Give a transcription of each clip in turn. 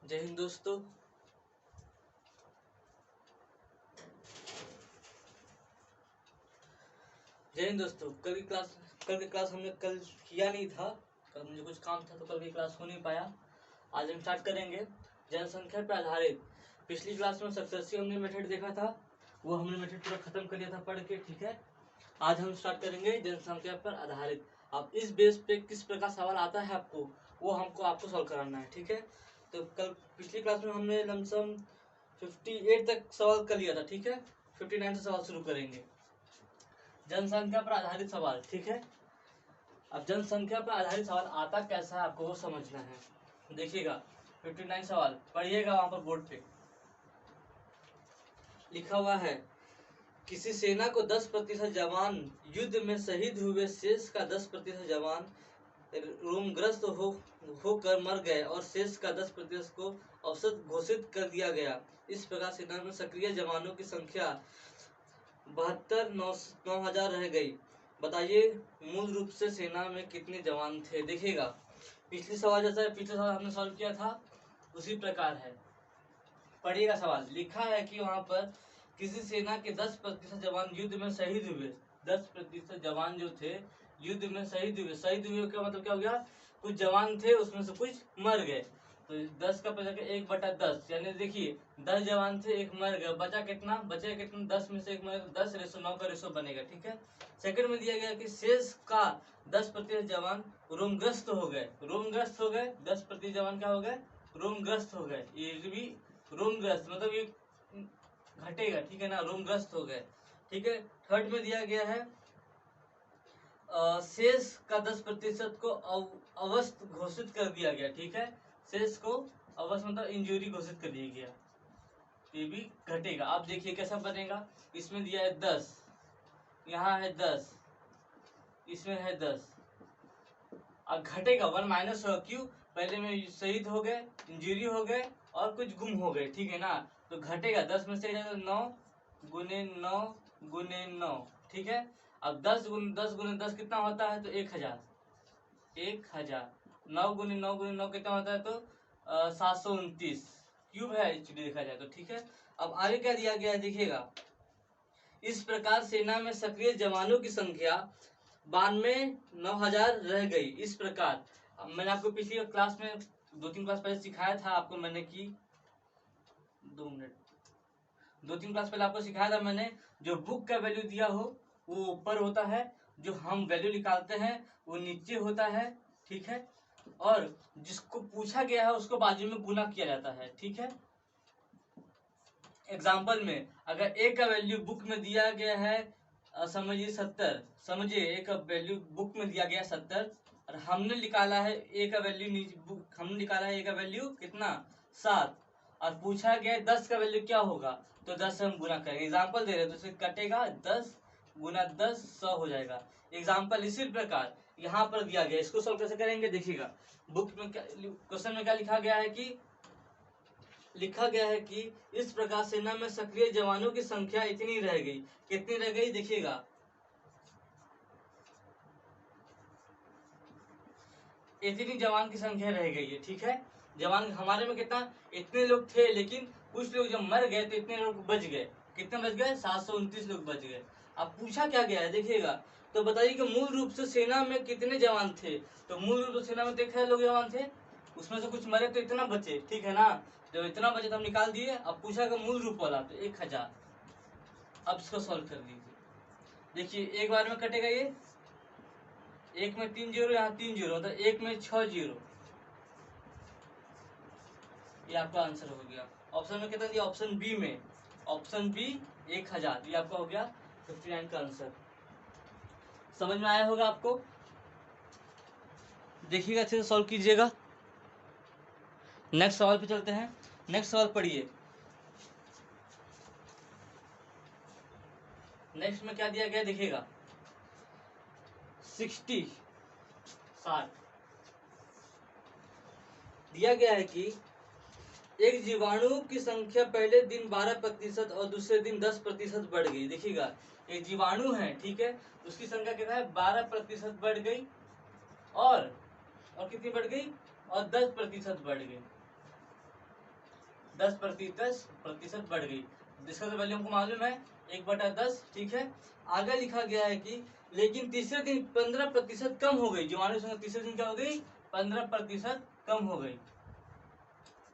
जय हिंद दोस्तों। कल की क्लास हमने कल किया नहीं था। कल मुझे कुछ काम था तो कल की क्लास हो नहीं पाया। आज हम स्टार्ट करेंगे जनसंख्या पर आधारित। पिछली क्लास में सक्सेसिव हमने मेथड देखा था, वो हमने मेथड पूरा खत्म कर लिया था पढ़ के। ठीक है, आज हम स्टार्ट करेंगे जनसंख्या पर आधारित। अब इस बेस पे किस प्रकार सवाल आता है आपको, वो आपको सॉल्व कराना है। ठीक है, तो कल पिछली क्लास में हमने लमसम 58 तक सवाल कर लिया था। ठीक है, 59 से सवाल शुरू करेंगे। जनसंख्या पर आधारित सवाल। ठीक है, अब जनसंख्या पर आधारित सवाल आता कैसा है आपको वो समझना है। देखिएगा 59 सवाल पढ़िएगा, वहां पर बोर्ड पे लिखा हुआ है, किसी सेना को 10% जवान युद्ध में शहीद हुए, शेष का 10% जवान रोगग्रस्त होकर मर गए और शेष का 10% को औसत घोषित कर दिया गया। इस प्रकार सेना में सक्रिय जवानों की संख्या 9,000 रह गई। बताइए मूल रूप से सेना में कितने जवान थे। देखिएगा पिछले सवाल जैसा पिछले सवाल हमने सॉल्व किया था उसी प्रकार है। पढ़िएगा सवाल, लिखा है कि वहां पर किसी सेना के 10% जवान युद्ध में शहीद हुए। 10% जवान जो थे युद्ध में शहीद हुए। शहीद हुए का मतलब क्या हो गया, कुछ जवान थे उसमें से कुछ मर गए। तो 10 का पता 1/10, यानी देखिए 10 जवान थे, एक मर गए, बचा कितना, बचे कितना, 10 में से एक मर, 10:9 का रेशो बनेगा। ठीक है, सेकंड में दिया गया कि शेष का 10% जवान रोगग्रस्त हो गए। रोगग्रस्त हो गए, 10% जवान क्या हो गए, रोगग्रस्त हो गए। ये भी रोगग्रस्त मतलब ये घटेगा। ठीक है ना, रोगग्रस्त हो गए। ठीक है, थर्ड में दिया गया है शेष का 10% को अवस्थ घोषित कर दिया गया। ठीक है, शेष को अवस्थ मतलब इंजुरी घोषित कर दिया गया, ये भी घटेगा। आप देखिए कैसा बनेगा, इसमें दिया है 10, यहाँ है 10, इसमें है 10, अब घटेगा 1 माइनस होगा। क्यों, पहले में शहीद हो गए, इंजुरी हो गए और कुछ गुम हो गए। ठीक है ना, तो घटेगा 10 में से 9 गुने 9 गुने 9। ठीक है, अब 10 गुने 10 कितना होता है, तो 1000। 1000 9 गुने 9 गुने 9 कितना होता है, तो 729 क्यूब है एक्चुअली देखा जाए तो। ठीक है, अब आगे क्या दिया गया है देखिएगा, इस प्रकार सेना में सक्रिय जवानों की संख्या 9,000 रह गई। इस प्रकार मैंने आपको पिछली क्लास में 2-3 क्लास पहले सिखाया था आपको मैंने कि 2-3 क्लास पहले आपको सिखाया था मैंने, जो बुक का वैल्यू दिया हो वो ऊपर होता है, जो हम वैल्यू निकालते हैं वो नीचे होता है। ठीक है, और जिसको पूछा गया है उसको बाजू में गुना किया जाता है। ठीक है, एग्जाम्पल में अगर ए का वैल्यू बुक में दिया गया है समझिए 70, समझिए ए का वैल्यू बुक में दिया गया 70 और हमने निकाला है ए का वैल्यू हमने निकाला है ए का वैल्यू कितना 7 और पूछा गया 10 का वैल्यू क्या होगा, तो 10 से हम गुना करेंगे। एग्जाम्पल दे रहे हैं तो इसे कटेगा 10 गुना 10 100 हो जाएगा। एग्जाम्पल इसी प्रकार यहाँ पर दिया गया, इसको सॉल्व कैसे करेंगे देखिएगा। बुक में क्वेश्चन में क्या लिखा गया है कि इस प्रकार सेना में सक्रिय जवानों की संख्या इतनी रह गई। कितनी रह गई देखिएगा, इतनी जवान की संख्या रह गई है। ठीक है, जवान हमारे में कितना, इतने लोग थे लेकिन कुछ लोग जब मर गए तो इतने लोग बच गए। कितने बच गए, 729 लोग बच गए। अब पूछा क्या गया है देखिएगा, तो बताइए कि मूल रूप से सेना में कितने जवान थे। तो मूल रूप से सेना में देखा लोग जवान थे, उसमें से कुछ मरे तो इतना बचे। ठीक है ना, जब इतना बचे तो हम निकाल दिए। अब पूछा कि मूल रूप वाला, तो 1000। अब इसको सॉल्व कर लीजिए, देखिए एक बार में कटेगा ये, एक में 3 जीरो, यहाँ 3 जीरो, मतलब एक में 6 जीरो, ये आपका आंसर हो गया। ऑप्शन में कितना दिया, ऑप्शन बी में, ऑप्शन बी 1000, ये आपका हो गया 59 का आंसर। समझ में आया होगा आपको, देखिएगा अच्छे से सॉल्व कीजिएगा। नेक्स्ट सवाल पे चलते हैं। नेक्स्ट सवाल पढ़िए, नेक्स्ट में क्या दिया गया देखिएगा, 60 दिया गया है कि एक जीवाणु की संख्या पहले दिन 12% और दूसरे दिन 10% बढ़ गई। देखिएगा एक जीवाणु है, ठीक है, उसकी संख्या कितना है, 12% बढ़ गई और कितनी बढ़ गई, और 10% बढ़ गई। 10% बढ़ गई। जिसका तो वैल्यू हमको मालूम है 1/10, ठीक है। आगे लिखा गया है कि लेकिन तीसरे दिन 15% कम हो गई। जो हमारे संग तीसरे दिन क्या हो गई, 15% कम हो गई,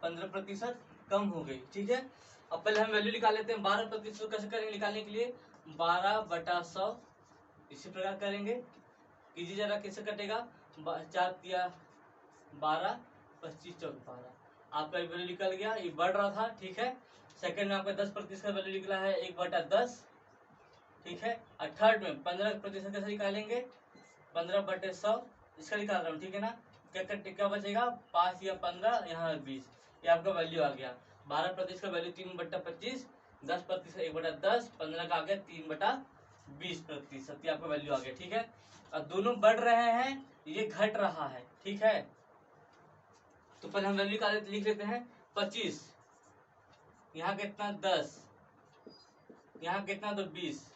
15% कम हो गई, ठीक है। अब पहले हम वैल्यू निकाल लेते हैं। 12% कैसे करेंगे निकालने के लिए, 12/100 इसी प्रकार करेंगे। कीजिए जरा कैसे कटेगा, 4 तिया 12, 25 चौक 12। आपका वैल्यू निकल गया, ये बढ़ रहा था, ठीक है। सेकंड में आपका 10% का वैल्यू निकला है 1/10, ठीक है। और थर्ड में 15% कैसे निकालेंगे, 15/100 इसका निकाल रहा हूँ, ठीक है ना। क्या बचेगा, 5 या 15, यहाँ 20, ये आपका वैल्यू आ गया। 12% का वैल्यू 3/25, 10% 1/10, 15 का आ गया 3/20%, ये आपका वैल्यू आ गया, ठीक है। और दोनों बढ़ रहे हैं, ये घट रहा है, ठीक है। तो पहले हम वैल्यू लिख लेते हैं 25, यहाँ कितना 10, यहाँ कितना तो 20,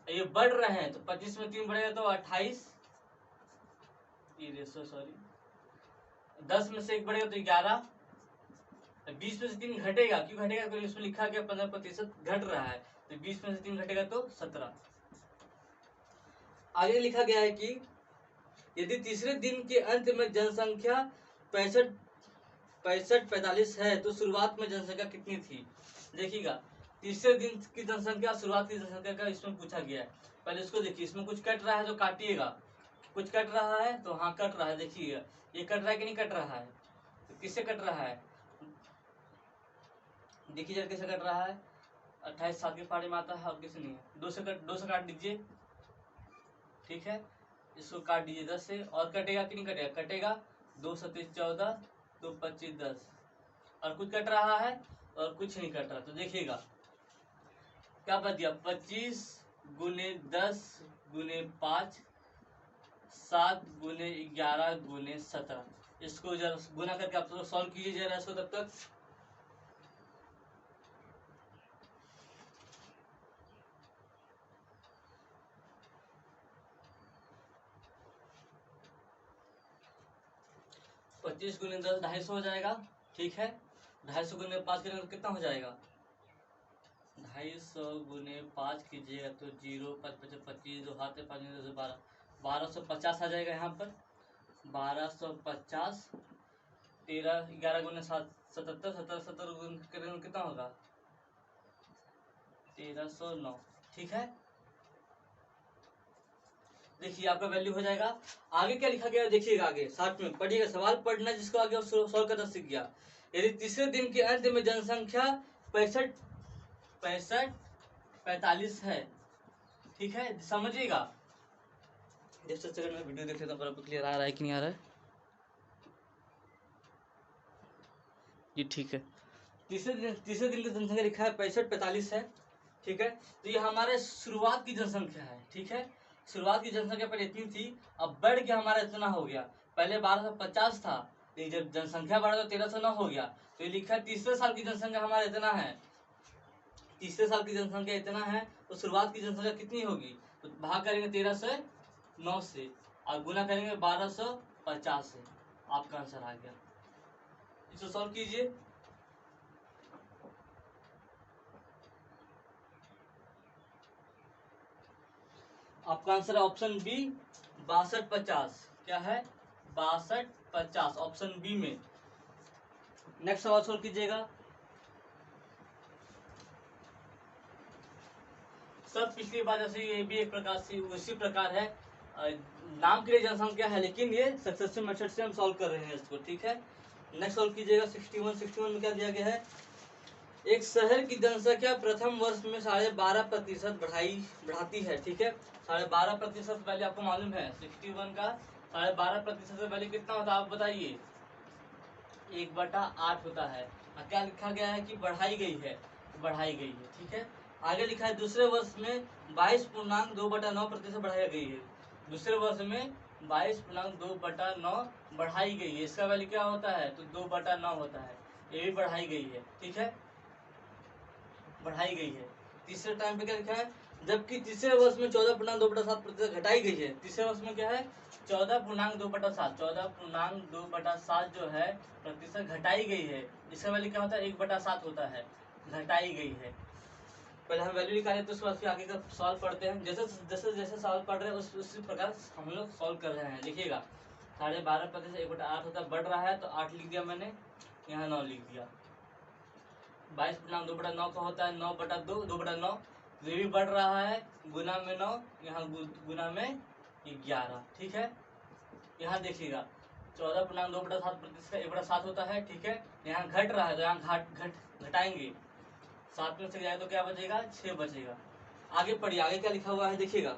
ये बढ़ रहे हैं तो 25 में 3 बढ़ेगा तो 28, सॉरी 10 में से 1 बढ़ेगा तो 11, 20 में से 3 घटेगा, क्यों घटेगा, क्योंकि इसमें लिखा गया 15% घट रहा है, तो 20 में से 3 घटेगा तो 17। आगे लिखा गया है कि यदि तीसरे दिन के अंत में जनसंख्या 45 है तो शुरुआत में जनसंख्या कितनी थी। देखिएगा, तीसरे दिन की जनसंख्या शुरुआत की जनसंख्या का इसमें पूछा गया है। पहले इसको देखिए, इसमें कुछ कट रहा है तो काटिएगा, कुछ कट रहा है तो हाँ कट रहा है, देखिएगा ये कट रहा है कि नहीं कट रहा है, तो किससे कट रहा है, देखिए जरा कैसे कट रहा है। 28 7 के पारे में आता है और किसी नहीं है, 2 से काट दीजिए, ठीक है। इसको काट दीजिए 10 से, और कटेगा कि नहीं कटेगा, कटेगा 2 7 14, 2 25 10, और कुछ कट रहा है और कुछ नहीं कट रहा। तो देखिएगा क्या बच गया, 25 गुने 10 गुने 5, 7 गुने 11 गुने 17। इसको जरा गुना करके आप लोग सॉल्व कीजिए जरा इसको तब तक। पच्चीस गुने 10 250 हो जाएगा, ठीक है। 250 गुने 5 करेंगे तो कितना हो जाएगा, 250 गुने 5 कीजिएगा तो 0 5 5 25, 2 हाथ 5 12, 1250 आ जाएगा यहाँ पर। 1250, 13 11 गुने 7 77, 77 गुने करेंगे कितना होगा, 1309, ठीक है। देखिए आपका वैल्यू हो जाएगा। आगे क्या लिखा गया देखिएगा, आगे साथ में पढ़िएगा, सवाल पढ़ना जिसको आगे सॉल्व करना सीख गया। यदि तीसरे दिन के अंत में जनसंख्या 45 है, ठीक है, समझिएगा। जब से सेकंड में वीडियो देख लेता हूँ बराबर क्लियर आ रहा है कि नहीं आ रहा है, ये ठीक है। तीसरे दिन की जनसंख्या लिखा है 45 है, ठीक है। तो ये हमारे शुरुआत की जनसंख्या है, ठीक है। शुरुआत की जनसंख्या पहले इतनी थी, अब बढ़ के हमारा इतना हो गया। पहले 1250 था, लेकिन जब जनसंख्या बढ़ा तो 1309 हो गया। तो ये लिखा है तीसरे साल की जनसंख्या हमारा इतना है, तीसरे साल की जनसंख्या इतना है, तो शुरुआत की जनसंख्या कितनी होगी, तो भाग करेंगे 13 से 9 से और गुना करेंगे 1250 से, आपका आंसर आ गया। इसे सॉल्व कीजिए। आपका आंसर है ऑप्शन बी 6250। क्या है, 6250 ऑप्शन बी में। नेक्स्ट सवाल सॉल्व कीजिएगा। सब पिछली बार जैसे ये भी एक प्रकार से उसी प्रकार है, नाम के लिए जनसंख्या है, लेकिन ये सक्सेसिव मेथड से हम सॉल्व कर रहे हैं इसको, ठीक है। नेक्स्ट सॉल्व कीजिएगा। 61 में क्या दिया गया है, एक शहर की जनसंख्या प्रथम वर्ष में 12.5% बढ़ाती है, ठीक है। 12.5% वैल्यू आपको मालूम है, 61 का 12.5% वैल्यू कितना होता है आप बताइए, 1/8 होता है। और क्या लिखा गया है कि बढ़ाई गई है, बढ़ाई गई है, ठीक है। आगे लिखा है दूसरे वर्ष में 22.2/9% बढ़ाई गई है, दूसरे वर्ष में 22.2/9 बढ़ाई गई है। इसका वैल्यू क्या होता है, तो 2/9 होता है, ये भी बढ़ाई गई है, ठीक है, बढ़ाई गई है। तीसरे टाइम पे क्या लिखा है, जबकि तीसरे वर्ष में 14.2/7 घटाई गई है। तीसरे वर्ष में क्या है 14.2/7 14.2/7 जो है प्रतिशत घटाई गई है। इसका वैल्यू क्या होता है 1/7 होता है, घटाई गई है। पहले हम वैल्यू निकाले तो उसके बाद फिर आगे का सॉल्व पढ़ते हैं। जैसे जैसे जैसे सॉल्व पढ़ रहे हैं उसी प्रकार हम लोग सॉल्व कर रहे हैं। देखिएगा 12.5% 1/8 होता है, बढ़ रहा है तो 8 लिख दिया मैंने, यहाँ 9 लिख दिया। 22.2/9 का होता है 9/2 2/9, ये भी बढ़ रहा है, गुना में 9, यहाँ गुना में 11। ठीक है, यहाँ देखिएगा 14.2/7 प्रतिशत 1/7 होता है। ठीक है, यहाँ घट रहा है तो यहाँ घटाएंगे, 7 में से जाए तो क्या बचेगा 6 बचेगा। आगे पढ़िए, आगे क्या लिखा हुआ है देखिएगा।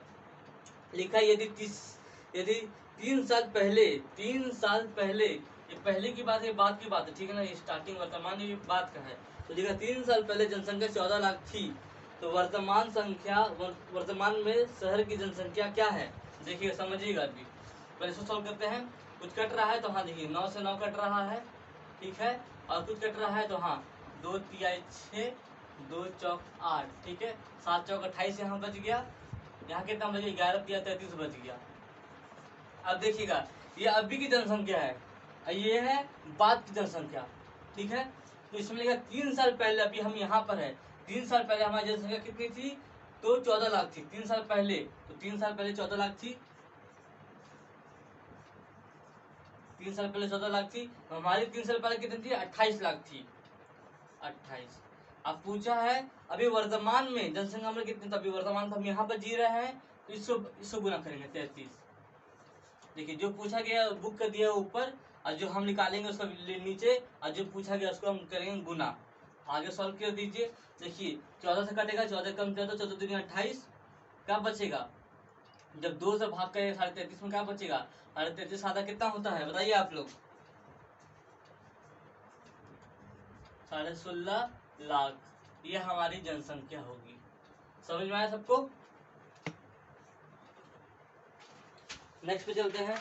लिखा है यदि 3 साल पहले, ये पहले की बात है, बाद की बात है, ठीक है ना, स्टार्टिंग वर्तमान ये बात का है। तो देखिए 3 साल पहले जनसंख्या 14 लाख थी, तो वर्तमान में शहर की जनसंख्या क्या है देखिए, समझिएगा। अभी पहले इसको सॉल्व करते हैं। कुछ कट रहा है तो हाँ देखिए 9 से 9 कट रहा है, ठीक है, और कुछ कट रहा है तो हाँ 2 तिहाई 6, 2 चौक 8, ठीक है, 7 चौक 28 यहाँ बच गया, यहाँ कितना बच गया 11 तिया 33 बच गया। अब देखिएगा ये अभी की जनसंख्या है, ये है बाद की जनसंख्या, ठीक है। तो इसमें लिखा 3 साल पहले, अभी हम यहाँ पर है, 3 साल पहले हमारी जनसंख्या कितनी थी तो 14 लाख थी। 3 साल पहले, तो 3 साल पहले 14 लाख थी, 3 साल पहले 14 लाख थी, तो हमारी 3 साल पहले कितनी थी 28 लाख थी, 28। अब पूछा है अभी वर्तमान में जनसंख्या हमारे कितनी, तो अभी वर्तमान तो हम यहाँ पर जी रहे हैं, तो इसको गुना करेंगे 33। देखिए जो पूछा गया बुक कर दिया ऊपर, और जो हम निकालेंगे उसका नीचे, और जो पूछा गया उसको हम करेंगे गुना। आगे सॉल्व कर दीजिए। देखिए 14 से कटेगा, 14 कम 14, 14 दूनी 28, क्या बचेगा, जब 2 से भाग करेंगे 33.5 में क्या बचेगा, 33.5 आधा कितना होता है बताइए आप लोग, 16.5 लाख। ये हमारी जनसंख्या होगी। समझ में आया सबको। नेक्स्ट पे चलते हैं।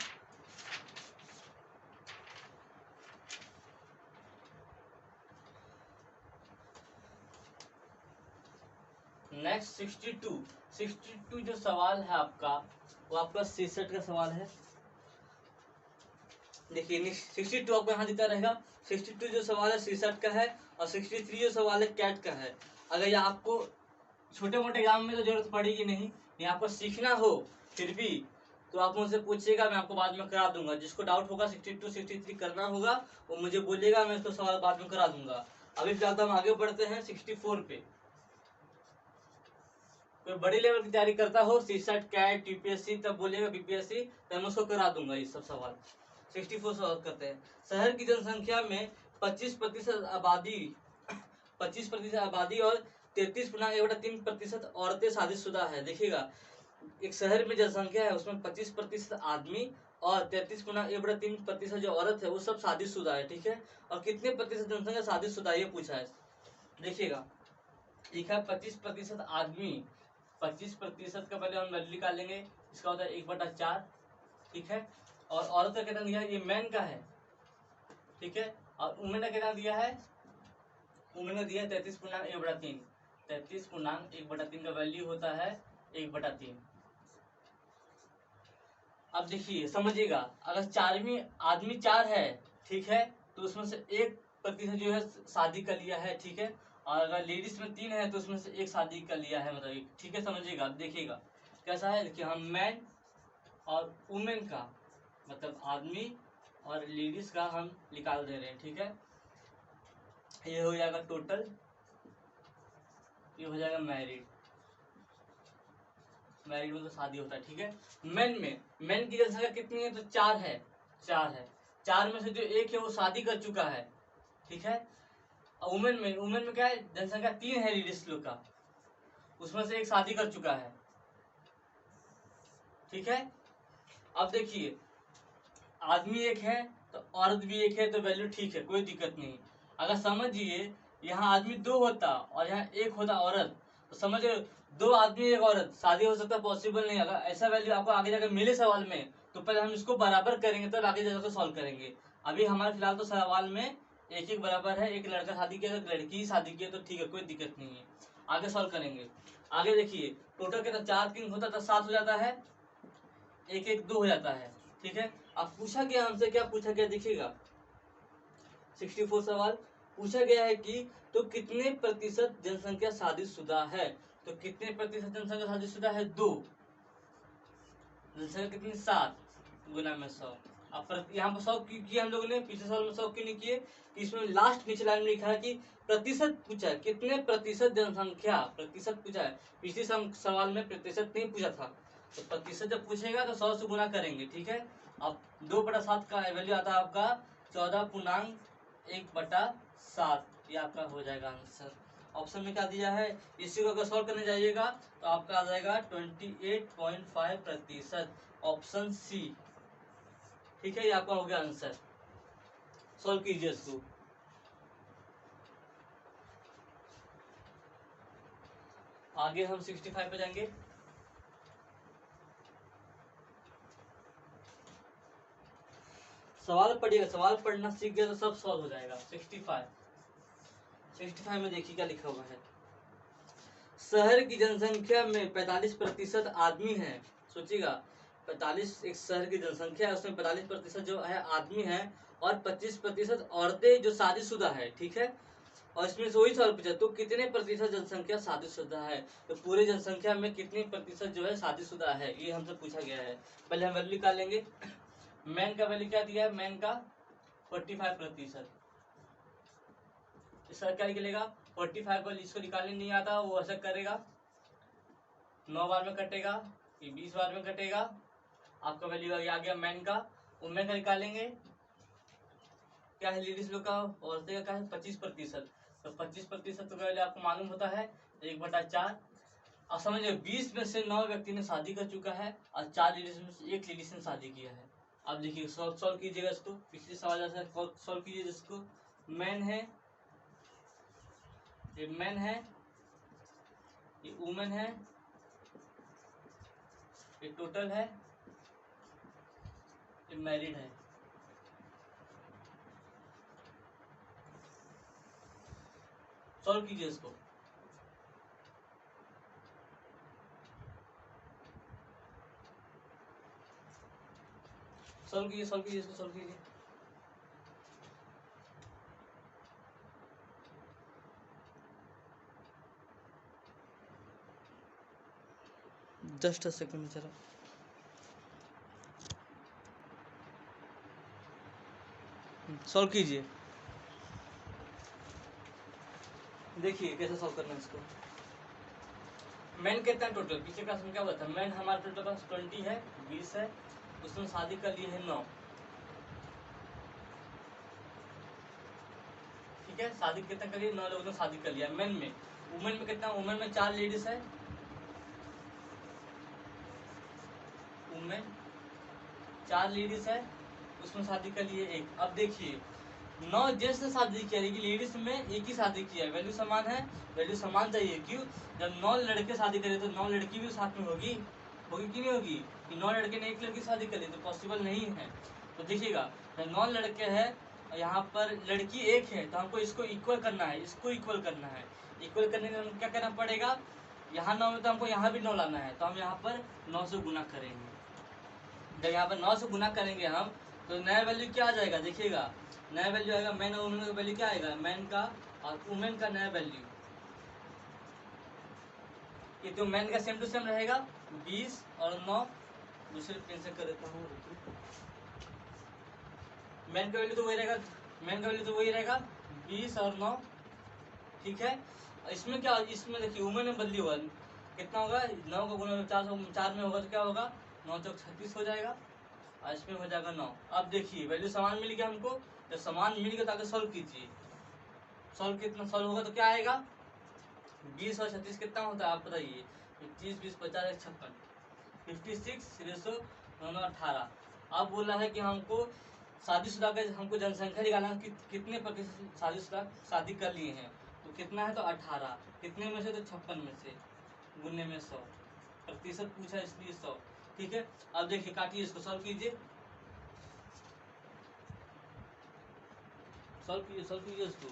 नेक्स्ट 62 जो सवाल है आपका, वो आपका 66 का सवाल है। देखिए 62 आपको यहाँ दिखता रहेगा। 62 जो सवाल है 66 का है, और 63 जो सवाल है कैट का है। अगर ये आपको छोटे मोटे एग्जाम में तो जरूरत पड़ेगी नहीं, ये आपको सीखना हो फिर भी तो आप मुझसे पूछिएगा, मैं आपको बाद में करा दूंगा। जिसको डाउट होगा 62 63 करना होगा वो मुझे बोलिएगा, मैं इसको सवाल बाद में करा दूंगा। अभी फिलहाल हम आगे बढ़ते हैं 64 पे। कोई बड़ी लेवल की तैयारी करता हो, सीसेट कैट यूपीएससी, तब बोलिएगा बीपीएससी, तो मैं उसको करा दूंगा ये सब सवाल। 64 सवाल करते हैं। शहर की जनसंख्या में 25% आबादी 25% आबादी और 33.1% औरतें शादीशुदा है। देखिएगा एक शहर में जनसंख्या है, उसमें 25% आदमी और 33.1% जो औरत है वो सब शादीशुदा है, ठीक है। और कितने प्रतिशत जनसंख्या शादीशुदा ये पूछा है। देखिएगा लिखा 25% आदमी, 25% का पहले हम वैल्यू निकालेंगे, इसका होता है 1/4, ठीक है। और औरत का कितना दिया है, ये मैन का है, ठीक है। और वुमेन का कितना दिया है, वुमेन का दिया है 33.1/3, 33.1/3 का वैल्यू होता है 1/3। अब देखिए समझिएगा, अगर चारवीं आदमी 4 है, ठीक है, तो उसमें से 1% जो है शादी कर लिया है, ठीक है। और अगर लेडीज में 3 है तो उसमें से 1 शादी कर लिया है, मतलब ठीक है, समझिएगा। देखिएगा कैसा है, देखिए हम मैन और वुमेन का मतलब आदमी और लेडीज का हम निकाल दे रहे हैं, ठीक है। ये हो जाएगा टोटल, ये हो जाएगा मैरिड में तो शादी होता है, ठीक है। मेन की जनसंख्या कितनी है, तो 4 है, 4 है। 4 में से जो 1 है वो शादी कर चुका है, ठीक है। वुमेन में क्या है, जनसंख्या 3 है लेडीज लोग का, उसमें से 1 शादी कर चुका है, ठीक है। अब देखिए आदमी 1 है तो औरत भी 1 है, तो वैल्यू ठीक है, कोई दिक्कत नहीं। अगर समझिए यहाँ आदमी 2 होता और यहाँ 1 होता औरत, तो समझिए 2 आदमी 1 औरत शादी हो सकता, पॉसिबल नहीं। अगर ऐसा वैल्यू आपको आगे जाकर मिले सवाल में, तो पहले हम इसको बराबर करेंगे तो आगे जाकर सॉल्व करेंगे। अभी हमारे फिलहाल तो सवाल में 1 बराबर है, एक लड़का शादी किया, एक लड़की शादी की, तो ठीक है, कोई दिक्कत नहीं है, आगे सॉल्व करेंगे। आगे देखिए टोटल कितना 4 3 होता था 7 हो जाता है, 1 1 2 हो जाता है। ठीक है, अब पूछा गया हमसे, क्या पूछा गया देखिएगा, 64 सवाल पूछा गया है कि तो कितने प्रतिशत जनसंख्या शादीशुदा है। तो कितने प्रतिशत जनसंख्या शादीशुदा है, 2, जनसंख्या कितनी, 7 गुना में 100। अब यहाँ पर 100 क्यों किया हम लोगों ने, पिछले साल में 100 क्यों नहीं किए, इसमें लास्ट नीचे लाइन में लिखा है कि प्रतिशत पूछा है, कितने प्रतिशत जनसंख्या, प्रतिशत पूछा है। पिछले सवाल में प्रतिशत नहीं पूछा था, तो प्रतिशत जब पूछेगा तो 100 से गुना करेंगे। ठीक है, अब 2/7 का वैल्यू आता है आपका 14.1/7, ये आपका हो जाएगा आंसर। ऑप्शन में क्या दिया है, इसी को अगर सॉल्व करने जाइएगा तो आपका आ जाएगा 28.5%, ऑप्शन सी। ठीक है, ये आपका हो गया आंसर। सॉल्व कीजिए इसको। आगे हम 65 पे जाएंगे। सवाल पढ़िएगा, सवाल पढ़ना सीख गया तो सब सॉल्व हो जाएगा। 65 में देखिए क्या लिखा हुआ है, शहर की जनसंख्या में 45% आदमी है। सोचिएगा, 45 एक शहर की जनसंख्या है, उसमें 45% जो है आदमी है और 25% औरतें जो शादीशुदा है। ठीक है, और इसमें से वही सवाल पूछा, तो कितने प्रतिशत जनसंख्या शादीशुदा है, तो पूरे जनसंख्या में कितने प्रतिशत जो है शादीशुदा है, ये हमसे पूछा गया है। पहले हम वैल्यू निकाल लेंगे। मैन का वैल्यू क्या दिया है, मैन का 45%। इसका क्या निकलेगा, 45 को इसको निकालने नहीं आता वो ऐसा करेगा, 9 बार में कटेगा, ये 20 बार में कटेगा, आपका वैल्यू आ गया मैन का। वुमेन का निकालेंगे, क्या है लेडीज लोग का, औरतें का क्या है 25%, तो 25% का वैल्यू आपको मालूम होता है 1/4। अब समझिए 20 में से 9 व्यक्ति ने शादी कर चुका है और 4 लेडीज में से 1 लेडीज ने शादी किया है। अब देखिए सॉल्व कीजिएगा इसको, पिछले सवाल जैसा सॉल्व कीजिए। जिसको मैन है, ये मैन है, ये वुमेन है, ये टोटल है, ये मैरिड है। सॉल्व कीजिए इसको। सॉल्व कीजिए इसको, सॉल्व कीजिए। जस्ट अ सेकंड जरा, सॉल्व कीजिए। देखिए कैसे सॉल्व करना है इसको। मैन कितना टोटल, पीछे क्लास में क्या हुआ था, मैन हमारा टोटल पास 20 है, 20 है, उसमें शादी कर लिए है 9। ठीक है, शादी कितना करिए, 9 लोगों ने शादी कर लिया मैन में। वुमेन में कितना, वुमेन में 4 लेडीज है, वुमेन 4 लेडीज है, उसमें शादी कर लिए 1। अब देखिए 9 जेंट्स ने शादी किया, लेकिन लेडीज में एक ही शादी किया है, वैल्यू समान है, वैल्यू समान चाहिए। क्यों, जब 9 लड़के शादी करे तो 9 लड़की भी साथ में होगी, होगी कि नहीं होगी, कि 9 लड़के ने 1 लड़की शादी करी तो पॉसिबल नहीं है। तो देखिएगा 9 लड़के हैं, यहाँ पर लड़की 1 है, तो हमको इसको इक्वल करना है, इसको इक्वल करना है। इक्वल करने के लिए क्या करना पड़ेगा, यहाँ 9 में तो हमको यहाँ भी 9 लाना है, तो हम यहाँ पर 9 से गुना करेंगे। जब यहाँ पर 9 से गुना करेंगे हम, तो नया वैल्यू क्या आ जाएगा, देखिएगा नया वैल्यू आएगा, मैन और वुमेन का वैल्यू क्या आएगा, मैन का और वुमेन का नया वैल्यू, ये तो मैन का सेम टू सेम रहेगा 20 और 9। दूसरे पेन से कर देता हूँ, मैन का वैल्यू तो वही रहेगा, मैन का वैल्यू तो वही रहेगा 20 और 9। ठीक है, इसमें क्या, इसमें देखिए वुमेन में बदली होगा, कितना होगा, 9 का गुना 4 में होगा तो क्या होगा, 9 चौक 36 हो जाएगा, और इसमें हो जाएगा 9। अब देखिए वैल्यू समान मिल गया हमको, जब समान मिल गया तो आगे सॉल्व कीजिए। सॉल्व कितना सॉल्व होगा तो क्या आएगा, 20 और 36 कितना होता है आप बताइए, 25 20 50 56, 56 रेसो 9 18। अब बोला है कि हमको शादीशुदा का हमको जनसंख्या निकालना कि कितने प्रतिशत शादीशुदा शादी कर लिए हैं, तो कितना है, तो 18, कितने में से, तो 56 में से, गुने में 100, प्रतिशत पूछा इसलिए 100। ठीक है, अब देखिए काटिए इसको, सॉल्व कीजिए, सॉल्व कीजिए इसको।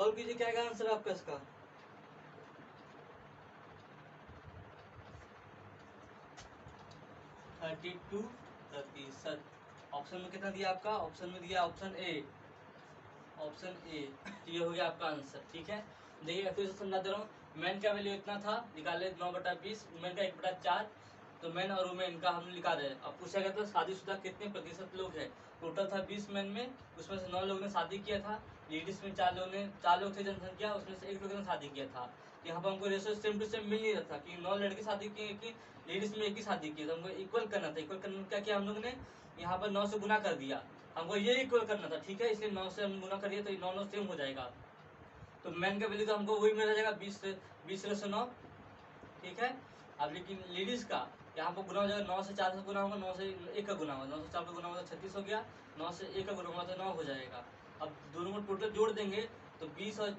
सॉल्व कीजिए, क्या आएगा आंसर आपका इसका? (32%). ऑप्शन में कितना दिया आपका? ऑप्शन में दिया ऑप्शन ए, ऑप्शन ए। ये हो गया आपका आंसर, ठीक है। देखिए फिर से समझा दे रहा हूँ, मैन का वैल्यू इतना था, निकाले 9/20, वुमेन का 1/4, तो मैन और वुमेन का हम निकाल रहे हैं। अब पूछा गया था शादीशुदा कितने प्रतिशत लोग हैं? टोटल था 20 मैन में, उसमें से 9 लोगों ने शादी किया था, लेडीज में 4 लोग थे जनसंख्या, उसमें से 1 लोग ने शादी किया था। यहाँ पर हमको रेशो सेम टू सेम मिल नहीं रहा था कि 9 लड़के शादी किए कि लेडीज में 1 ही शादी की, तो हमको इक्वल करना था। इक्वल करने क्या किया हम लोग ने, यहाँ पर 9 से गुना कर दिया, हमको ये इक्वल करना था, ठीक है। इसलिए 9 से हम गुना करिए तो 9 सेम हो जाएगा। तो मैन का वैल्यू तो हमको वही मिल जाएगा 20:9, ठीक है। अब लेकिन लेडीज का यहाँ पर गुना हो जाएगा, 9 से 4 से गुना होगा, 9 से 1 का गुना होगा, 9 से 4 का गुना होगा 36 हो गया, 9 से 1 का गुना होगा तो 9 हो जाएगा। अब दोनों को टोटल जोड़ देंगे तो 20 और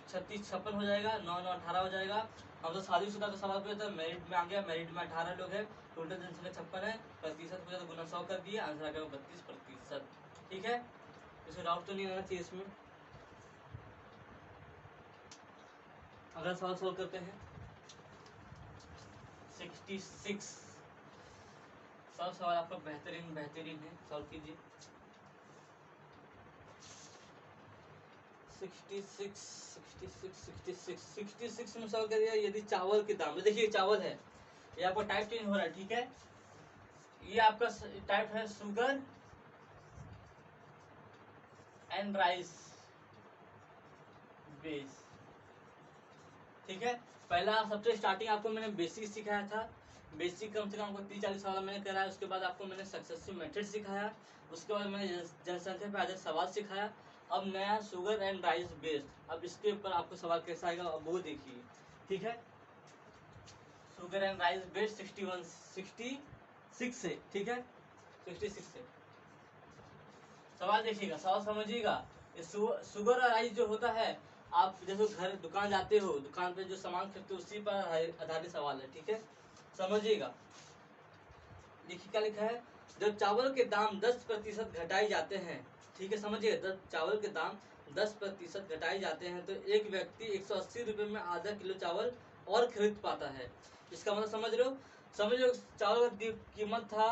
36 56 हो जाएगा, 9 9 18 हो जाएगा। हम तो शादीशुदा का सवाल पूछा था, मैरिड में आ गया, मैरिड में 18 लोग हैं, टोटल जनसंख्या 56 है, प्रतिशत पूछा तो गुना 100 कर दिए, आंसर आ गया 32%, ठीक है। इसे डाउट तो नहीं रहना चाहिए इसमें। अगला सवाल सॉल्व करते हैं। 66 सब सवाल आपका बेहतरीन है, सॉल्व कीजिए। 66 में सॉल्व करिए। यदि चावल के दाम, देखिए चावल है, ये आपका टाइप चेंज हो रहा है, ठीक है। ये आपका टाइप है शुगर एंड राइस बेस, ठीक है। पहला सबसे स्टार्टिंग आपको मैंने बेसिक सिखाया था, बेसिक कम से कम आपको 30-40 सवाल मैंने कराया। उसके बाद आपको मैंने सक्सेसिव मेथड सिखाया, उसके बाद मैंने जनसंख्या पे आधारित सवाल सिखाया। अब नया शुगर एंड राइस बेस्ड, अब इसके ऊपर आपको सवाल कैसा आएगा अब वो देखिए, ठीक है। शुगर एंड राइस बेस्ड 66 से, ठीक है, 66 से सवाल देखिएगा, सवाल समझिएगा। शुगर और राइस जो होता है, आप जैसे घर दुकान जाते हो, दुकान पे जो सामान खरीदते हो उसी पर आधारित सवाल है, ठीक है, समझिएगा। देखिए क्या लिखा है, जब चावल के दाम 10% घटाए जाते हैं, ठीक है, समझिए, चावल के दाम 10% घटाए जाते हैं तो एक व्यक्ति 180 रुपये में आधा किलो चावल और खरीद पाता है। इसका मतलब समझ रहे हो, चावल का कीमत था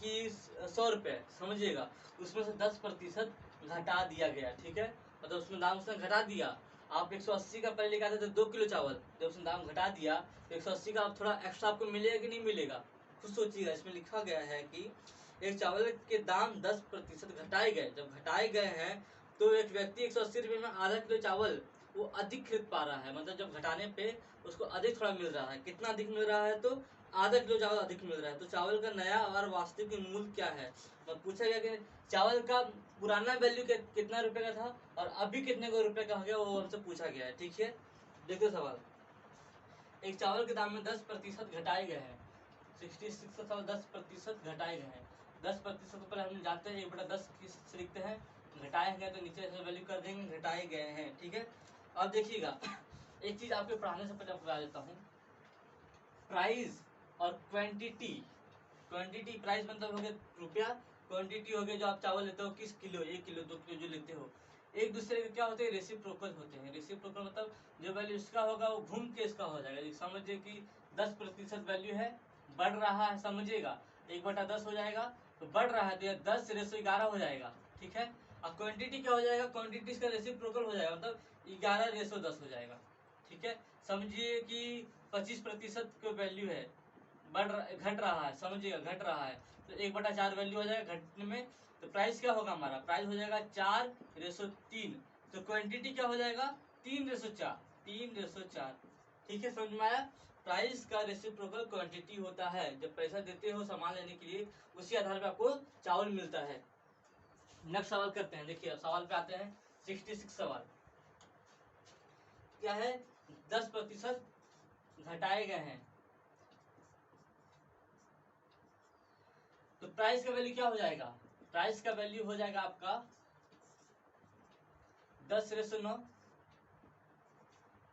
कि 100 रुपये, समझिएगा, उसमें से 10% घटा दिया गया, ठीक है, मतलब उसमें दाम उसने घटा दिया। आप 180 का पहले लेके आते थे 2 किलो चावल, जब उसने दाम घटा दिया तो 180 का आप थोड़ा एक्स्ट्रा आपको मिलेगा कि नहीं मिलेगा, खुद सोचिएगा। इसमें लिखा गया है कि एक चावल के दाम 10% घटाए गए, जब घटाए गए हैं तो एक व्यक्ति 180 रुपये में आधा किलो चावल वो अधिक खरीद पा रहा है, मतलब जब घटाने पे उसको अधिक थोड़ा मिल रहा है। कितना अधिक मिल रहा है? तो आधा किलो चावल अधिक मिल रहा है। तो चावल का नया और वास्तविक मूल्य क्या है? पूछा गया कि चावल का पुराना वैल्यू कितना रुपए का था और अभी कितने को रुपए का हो गया, वो हमसे पूछा गया है, ठीक है। देखो सवाल, एक चावल के दाम में 10% घटाए गए हैं, 66 का सवाल 10% घटाए गए हैं। 10% ऊपर हम जानते हैं 1/10 किस लिखते हैं, घटाए गए तो नीचे वैल्यू कर देंगे, घटाए गए हैं, ठीक है। अब देखिएगा, एक चीज आपके पढ़ाने से पहले आपको बता देता हूँ, प्राइस और क्वांटिटी। क्वांटिटी, प्राइस मतलब हो गया रुपया, क्वांटिटी हो गया जो आप चावल लेते हो किस किलो, 1 किलो 2 किलो जो लेते हो, एक दूसरे के क्या होते हैं, रेसिप्रोकल होते हैं। रेसिप्रोकल मतलब जो वैल्यू इसका होगा वो घूम के इसका हो जाएगा। समझिए कि 10% वैल्यू है, बढ़ रहा है, समझिएगा, 1/10 हो जाएगा, तो बढ़ रहा है तो यह 10:11 हो जाएगा, ठीक है। और क्वांटिटी क्या हो जाएगा, क्वांटिटी इसका रेसिप्रोकल हो जाएगा, मतलब 11:10 हो जाएगा, ठीक है। समझिए कि 25% की वैल्यू है, घट रहा है, समझिएगा घट रहा है, तो 1/4 वैल्यू हो जाएगा घटने में, तो प्राइस क्या होगा हमारा, प्राइस हो जाएगा 4:3। तो क्वांटिटी क्या हो जाएगा 3:4, ठीक है, समझ में आया। प्राइस का रेसिप्रोकल क्वांटिटी होता है, जब पैसा देते हो सामान लेने के लिए उसी आधार पर आपको चावल मिलता है। नेक्स्ट सवाल करते हैं, देखिए अब सवाल पे आते हैं। 66 सवाल क्या है, 10% घटाए गए हैं, तो प्राइस का वैल्यू क्या हो जाएगा, प्राइस का वैल्यू हो जाएगा आपका 10:9।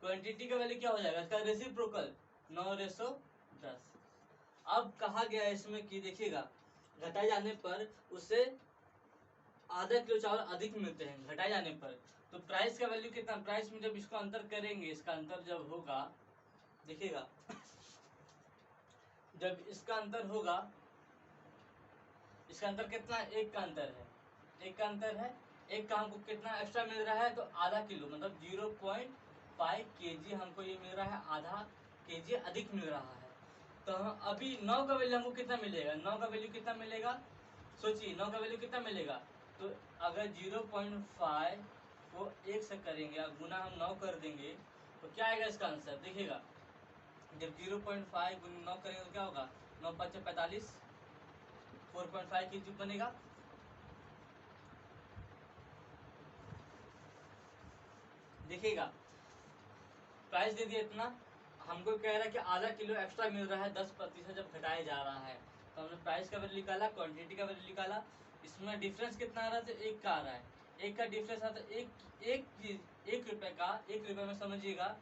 क्वांटिटी का वैल्यू क्या हो जाएगा, इसका रेसिप्रोकल 9:10। अब कहा गया है इसमें कि देखिएगा, घटाए जाने पर उससे आधा किलो चावल अधिक मिलते हैं, घटाए जाने पर। तो प्राइस का वैल्यू कितना, प्राइस में जब इसको अंतर करेंगे, इसका अंतर जब होगा देखिएगा, जब इसका अंतर होगा, इसका अंतर कितना, एक का अंतर है, एक का अंतर है, एक का हमको कितना एक्स्ट्रा मिल रहा है, तो आधा किलो मतलब 0.5 kg हमको ये मिल रहा है, आधा kg अधिक मिल रहा है। तो हम अभी 9 का वैल्यू हमको कितना मिलेगा, 9 का वैल्यू कितना मिलेगा, सोचिए 9 का वैल्यू कितना मिलेगा। तो अगर 0.5 को 1 से करेंगे और गुना हम 9 कर देंगे तो क्या आएगा इसका आंसर, देखिएगा जब 0.5 गुना 9 करेंगे तो क्या होगा, 9 5 45, 4.5 kg बनेगा। देखिएगा प्राइस दे दिया इतना, हमको कह रहा है कि आधा किलो एक्स्ट्रा मिल रहा है, 10% जब घटाया जा रहा है, तो हमने प्राइस का वैल्यू निकाला, क्वांटिटी का वैल्यू निकाला, इसमें डिफरेंस कितना आ रहा है, तो एक का आ रहा है, एक का डिफरेंस आता है, एक रुपए का, एक रुपए में समझिएगा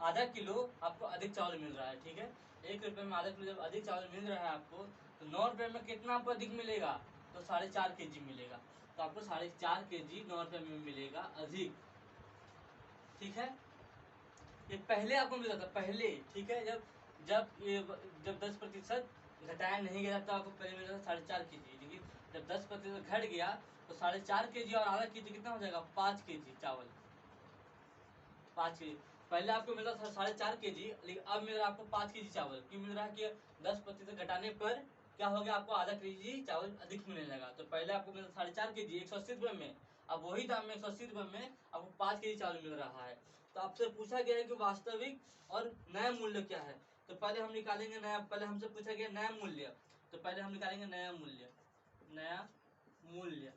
आधा किलो आपको अधिक चावल मिल रहा है, ठीक है, एक रुपए में आधा किलो जब अधिक चावल मिल रहा है आपको, तो 9 रुपए में कितना आपको अधिक मिलेगा, तो 4.5 kg मिलेगा, तो आपको 4.5 kg 9 रुपए में मिलेगा अधिक, ठीक है। ये पहले आपको मिला था, पहले, ठीक है, जब 10% घटाया नहीं गया था, आपको पहले मिला था 4.5 kg, लेकिन जब 10% घट गया तो 4.5 kg और आधा kg कितना हो जाएगा, 5 kg चावल, 5 kg। पहले आपको मिला था 4.5 kg, लेकिन अब मिल रहा है आपको 5 kg चावल, क्यों मिल रहा है कि 10% घटाने पर क्या हो गया, आपको आधा kg चावल अधिक मिलने लगा। तो पहले आपको मिला 4.5 kg 180 रुपए में, अब वही दाम में 180 रुपए में आपको 5 kg चावल मिल रहा है। तो आपसे पूछा गया है कि वास्तविक और नया मूल्य क्या है, तो पहले हम निकालेंगे नया, पहले हमसे पूछा गया नया मूल्य, तो पहले हम निकालेंगे नया मूल्य, नया मूल्य,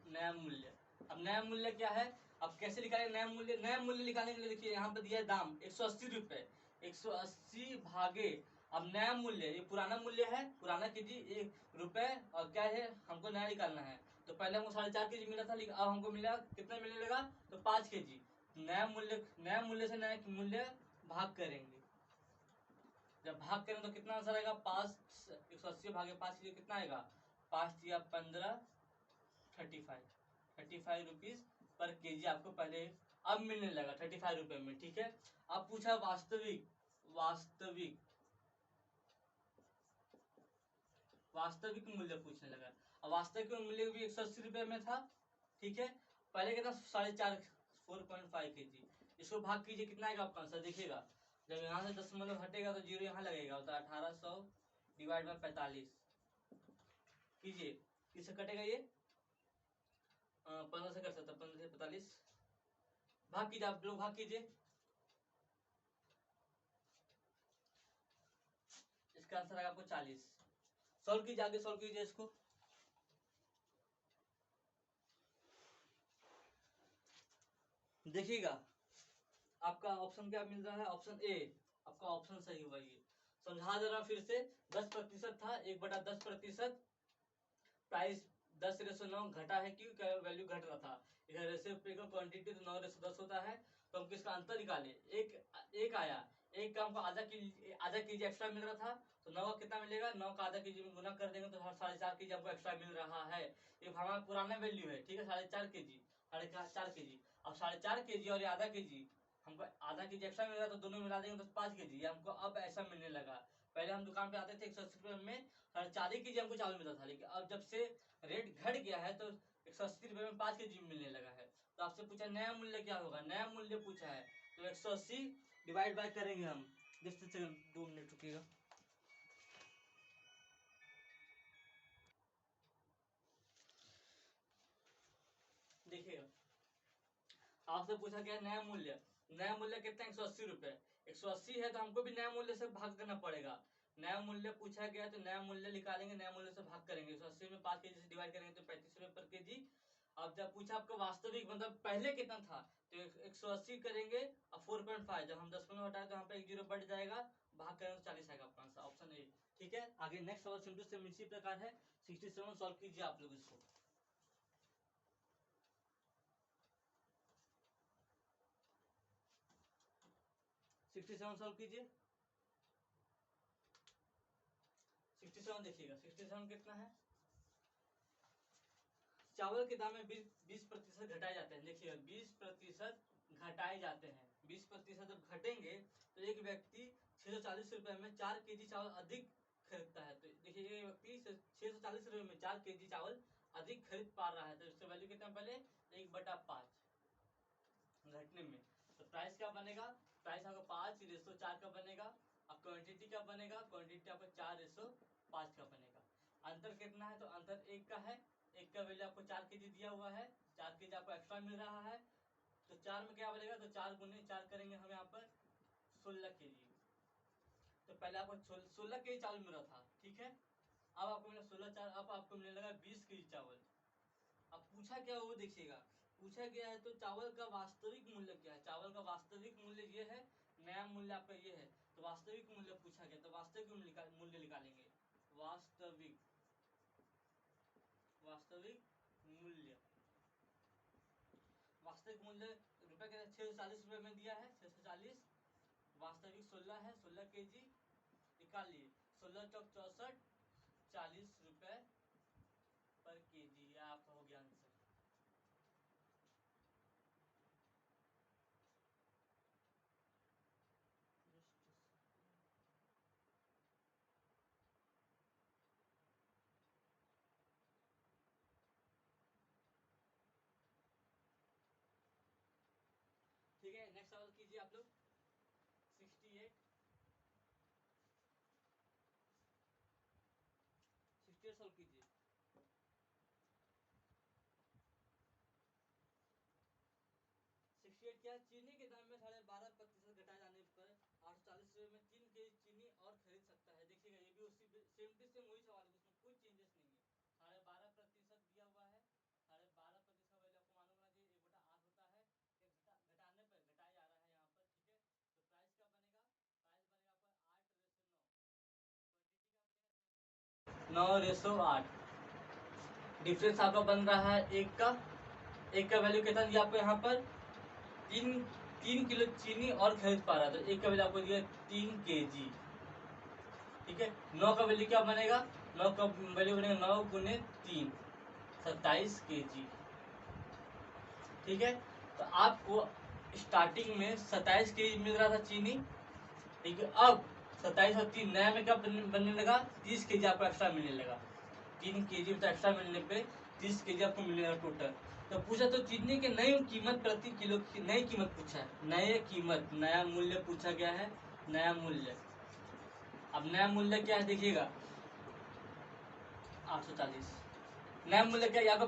नया मूल्य। अब नया मूल्य क्या है, अब कैसे निकालेंगे नया मूल्य, नया मूल्य निकालने के लिए देखिए यहाँ पे दिया है दाम 180 रुपए, 180 भागे, अब नया मूल्य, ये पुराना मूल्य है, पुराना कीजिए 1 रुपए, और क्या है हमको नया निकालना है, तो पहले हमको 4.5 kg मिला था, लेकिन अब हमको मिला कितना मिलने लगा, तो 5 kg। नया मूल्य से नया मूल्य भाग करेंगे, जब भाग करें तो कितना आंसर आएगा, 5, 180 भागे 5 kg कितना आएगा, 5 या 15, 35 रुपीज पर केजी आपको पहले अब मिलने लगा 35 रुपए में, ठीक है। अब पूछा वास्तविक, वास्तविक वास्तविक मूल्य पूछने लगा, अब वास्तविक मूल्य भी 180 रुपए में था, ठीक है, पहले कितना 4.5, 4.5 kg, इसको भाग कीजिए कितना आएगा आपका आंसर, देखिएगा जब यहाँ से 10 हटेगा तो जीरो यहाँ लगेगा, होता है 1800 डिवाइड बाई 45 कीजिए, किससे कटेगा ये, 15 से कर सकता, 15 से 45 भाग कीजिए, आप लोग भाग कीजिए, इसका आंसर आएगा आपको 40। सॉल्व कीजिए, आगे सॉल्व कीजिए इसको, देखिएगा आपका ऑप्शन क्या मिल रहा है, ऑप्शन ए, आपका ऑप्शन सही हुआ। ये समझा दे रहा फिर से, 10% था, 1/10% प्राइस 10:9 घटा है, क्यों वैल्यू घट रहा था, इधर रेशियो पे का क्वांटिटी तो 9:10 होता है, तो हम किसका अंतर निकाले, एक आया, एक का हमको आधा केजी एक्स्ट्रा मिल रहा था, तो 9 का कितना मिलेगा, 9 का आधा केजी में गुना कर देंगे तो 4.5 kg हमको एक्स्ट्रा मिल रहा है, ये हमारा पुराना वैल्यू है, ठीक है, 4.5 kg, 4.5 kg, अब 4.5 kg और आधा केजी, हमको आधा केजी एक्स्ट्रा मिल रहा है, तो दोनों मिला देंगे तो 5 kg, हमको अब ऐसा मिलने लगा। पहले हम दुकान पे आते थे 180 रुपए में 4.5 kg हमको चावल मिलता था, लेकिन अब जब से रेट घट गया है तो 180 रुपए में 5 kg मिलने लगा है। तो आपसे पूछा नया मूल्य क्या होगा, नया मूल्य पूछा है, तो 180 डिवाइड बाय करेंगे हम, जस्ट सेकंड 2 मिनट रुकिएगा, देखिएगा आपसे पूछा गया नया मूल्य, नया मूल्य कितना 180 रुपए, 180 है तो हमको भी नया मूल्य से भाग करना पड़ेगा, नया मूल्य पूछा गया तो नया मूल्य निकालेंगे, नया मूल्य से भाग करेंगे, 180 में 5 kg से डिवाइड करेंगे तो 35 रुपए पर केजी। अब जब पूछा आपका वास्तविक मतलब पहले कितना था, तो 180 करेंगे और 4.5, जब हम 10 हटाए तो यहाँ पे 1 जीरो बढ़ जाएगा, भाग करेंगे तो 40 आएगा आपका आंसर, ऑप्शन ए, ठीक है। आगे नेक्स्ट सवाल सिंपल से इसी प्रकार है, 67 सॉल्व कीजिए आप लोग इसको, 67 सॉल्व कीजिए, 67 देखिएगा 67 कितना है, चावल के दाम में 20% घटाए जाते हैं। देखिएगा 20% घटाए जाते हैं। 20% जब घटेंगे तो एक व्यक्ति 640 रुपए में 4 केजी चावल अधिक खरीदता है। तो देखिए एक व्यक्ति 640 रुपए में 4 केजी चावल अधिक खरीद पा रहा है, तो इसका वैल्यू कितना पहले 1/5 घटने में। तो प्राइस क्या बनेगा, प्राइस आपका 5:4 का बनेगा। अब क्वांटिटी क्या बनेगा, क्वांटिटी आपका 4:5 का बनेगा। अंतर कितना है, तो अंतर 1 का है। 1 का वैल्यू आपको 4 केजी दिया हुआ है, 4 केजी आपको एक्स्ट्रा मिल रहा है। तो 4 में क्या बनेगा, तो 4 गुने 4 करेंगे हम यहाँ पर 16 केजी। तो पहले आपको 16 केजी चावल मिल रहा था, ठीक है। अब आपको मिला 16 अब आपको मिलने लगा 20 केजी चावल। अब पूछा क्या वो देखिएगा, पूछा गया है तो चावल का वास्तविक मूल्य क्या है। चावल का वास्तविक मूल्य ये है, नया मूल्य आपका ये है। तो वास्तविक मूल्य पूछा गया, तो वास्तविक मूल्य निकालेंगे। वास्तविक मूल्य, वास्तविक मूल्य रुपए के 640 रुपए में दिया है, 640। वास्तविक 16 है, 16 केजी निकालिए। 16 चौक 64, 40 रुपए पर केजी। यह आपका हो गया आंसर। ठीक है, नेक्स्ट सवाल कीजिए आप लोग। 68 सॉल्व कीजिए। 68 क्या, चीनी के दाम में 12.5% घटाए जाने पर 840 रुपए में 3 केजी चीनी और खरीद सकता है। देखिएगा ये भी उसी सेम टू सेम वही सवाल है, उसमें कुछ चेंजेस नहीं है। 12.5% दिया हुआ है, 12.5% का वैल्यू आपको मालूम होना चाहिए 1/8 होता है। घटाने पर घटाया जा रहा है यहाँ पर, ठीक है। तो प्राइस क्या बनेगा, प्राइस बनेगा आपका 8:9। क्वांटिटी क्या बनेगा 9:8। डिफरेंस आपका बन रहा है 1 का। 1 का वैल्यू कितना दिया आपको यहाँ पर, 3 किलो चीनी और खरीद पा रहा था। 1 का वैल्यू आपको दिया 3 केजी, ठीक है। 9 का वैल्यू क्या बनेगा, 9 का वैल्यू बनेगा 9 गुने 3, 27 केजी, ठीक है। तो आपको स्टार्टिंग में 27 केजी मिल रहा था चीनी, ठीक है। अब 27 और 3 नया में क्या बनने लगा, 30 केजी आपको एक्स्ट्रा मिलने लगा। 3 केजी तो एक्स्ट्रा मिलने पे 30 केजी आपको मिलेगा टोटल। तो पूछा तो चीनी की नई कीमत प्रति किलो की नई कीमत पूछा है, नए कीमत नया मूल्य पूछा गया है, नया मूल्य। अब नया मूल्य क्या है देखिएगा 840। नया मूल्य क्या है, आपका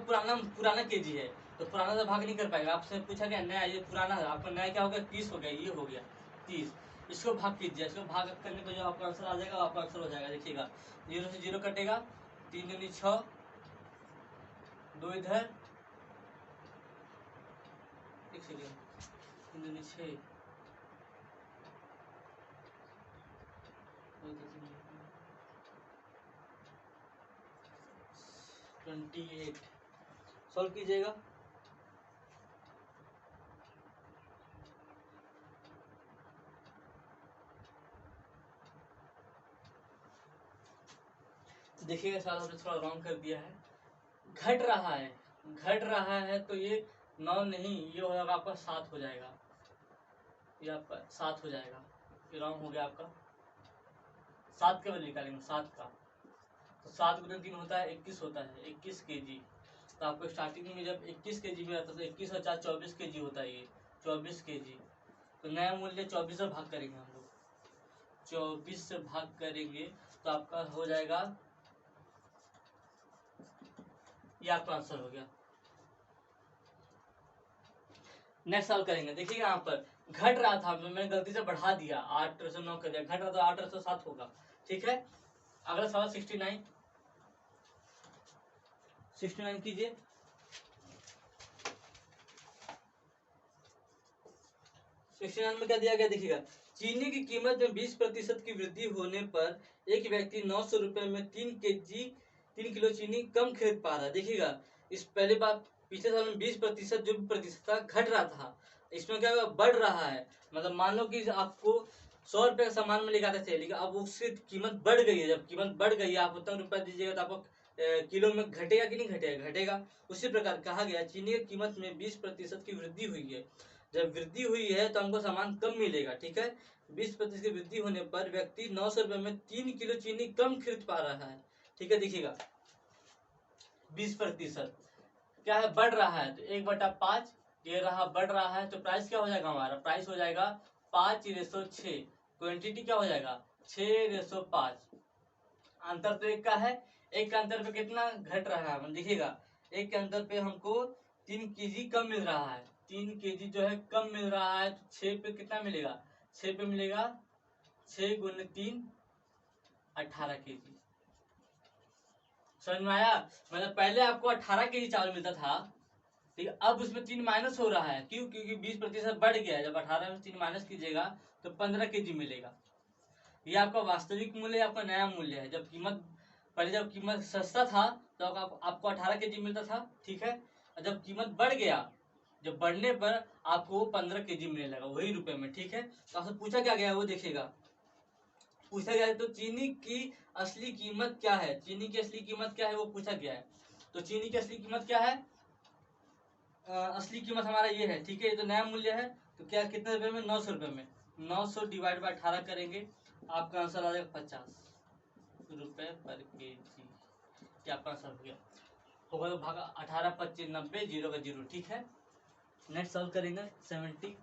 पुराना केजी है, तो पुराना से भाग नहीं कर पाएगा। आपसे पूछा गया नया, ये पुराना है, आपका नया क्या हो गया 30 हो गया, ये हो गया 30। इसको भाग कीजिए, इसको भाग करने पर जो आपका आंसर आ जाएगा आपका आंसर हो जाएगा। देखिएगा 0 से 0 कटेगा, 3 दूनी 6, 2 इधर, 1 सेकेंड, 3 दूनी 6, 28 सॉल्व कीजिएगा। देखिएगा साल हमने थोड़ा रॉन्ग कर दिया है, घट रहा है तो ये 9 नहीं, ये हो जाएगा आपका 7 हो जाएगा, ये आपका 7 हो जाएगा। ये रॉन्ग हो गया आपका। 7 का वैल्यू निकालेंगे, 7 का, तो 7 गुना 3 होता है 21 होता है, 21 केजी। तो आपको स्टार्टिंग में जब 21 केजी में आता था, 21 और 4 24 केजी होता है, ये 24 केजी। तो नया मूल्य 24 से भाग करेंगे हम लोग, 24 से भाग करेंगे तो आपका हो जाएगा, ये आपका आंसर हो गया। नेक्स्ट सवाल करेंगे। देखिएगा यहाँ पर घट रहा था, मैंने गलती से बढ़ा दिया, 8 से 9 कर दिया, घट रहा था 8 से 7 होगा, ठीक है। अगला सवाल 69 कीजिए। 69 में क्या दिया गया देखिएगा, चीनी की कीमत में 20% की वृद्धि होने पर एक व्यक्ति 900 रुपए में 3 किलो चीनी कम खरीद पा रहा है। देखिएगा इस पहले बार पिछले साल में 20% जो भी प्रतिशत था घट रहा था, इसमें क्या हुआ बढ़ रहा है। मतलब मान लो कि आपको 100 रुपए का सामान में लेके आते थे, लेकिन अब उसकी कीमत बढ़ गई है। जब कीमत बढ़ गई है, आप उतना रुपया दीजिएगा तो आपको किलो में घटेगा कि नहीं घटेगा? घटेगा। उसी प्रकार कहा गया चीनी की कीमत में 20% की वृद्धि हुई है। जब वृद्धि हुई है तो हमको सामान कम मिलेगा, ठीक है। 20% की वृद्धि होने पर व्यक्ति 900 रुपए में 3 किलो चीनी कम खरीद पा रहा है, ठीक है। देखिएगा 20% क्या है, बढ़ रहा है, तो 1/5 ये रहा, बढ़ रहा है, तो प्राइस क्या हो जाएगा हमारा? प्राइस हो जाएगा 5/6। क्वांटिटी क्या हो जाएगा? 6/5। अंतर तो एक का है, एक का अंतर पे कितना घट रहा है, देखिएगा एक के अंतर पे हमको 3 केजी कम मिल रहा है। 3 केजी जो है कम मिल रहा है, तो 6 पे कितना मिलेगा? 6 पे मिलेगा 6 गुने 3 18 केजी। समझ में आया? मतलब पहले आपको 18 केजी चावल मिलता था, ठीक है, अब उसमें 3 माइनस हो रहा है, क्यों? क्योंकि 20% बढ़ गया है। जब 18 में 3 माइनस कीजिएगा तो 15 केजी मिलेगा। ये आपका वास्तविक मूल्य, आपका नया मूल्य है। जब कीमत पहले जब कीमत सस्ता था तो आपको 18 केजी मिलता था, ठीक है। और जब कीमत बढ़ गया, जब बढ़ने पर आपको 15 केजी मिलने लगा, वही रुपए में, ठीक है। तो आपसे पूछा क्या गया है वो देखिएगा। पूछा गया है तो चीनी की असली कीमत क्या है? चीनी की असली कीमत क्या है वो पूछा गया है। तो चीनी की असली कीमत क्या है? असली कीमत हमारा ये है, ठीक है। ये तो नया मूल्य है, तो क्या कितने रुपए में? 900 रुपए में। 900 डिवाइड बाय 18 करेंगे, आपका आंसर आ जाएगा 50 रुपए पर केजी। क्या आपका आंसर हो गया? होगा तो भागा 18 25 90 0 का 0, ठीक है। नेक्स्ट सॉल्व करेंगे 70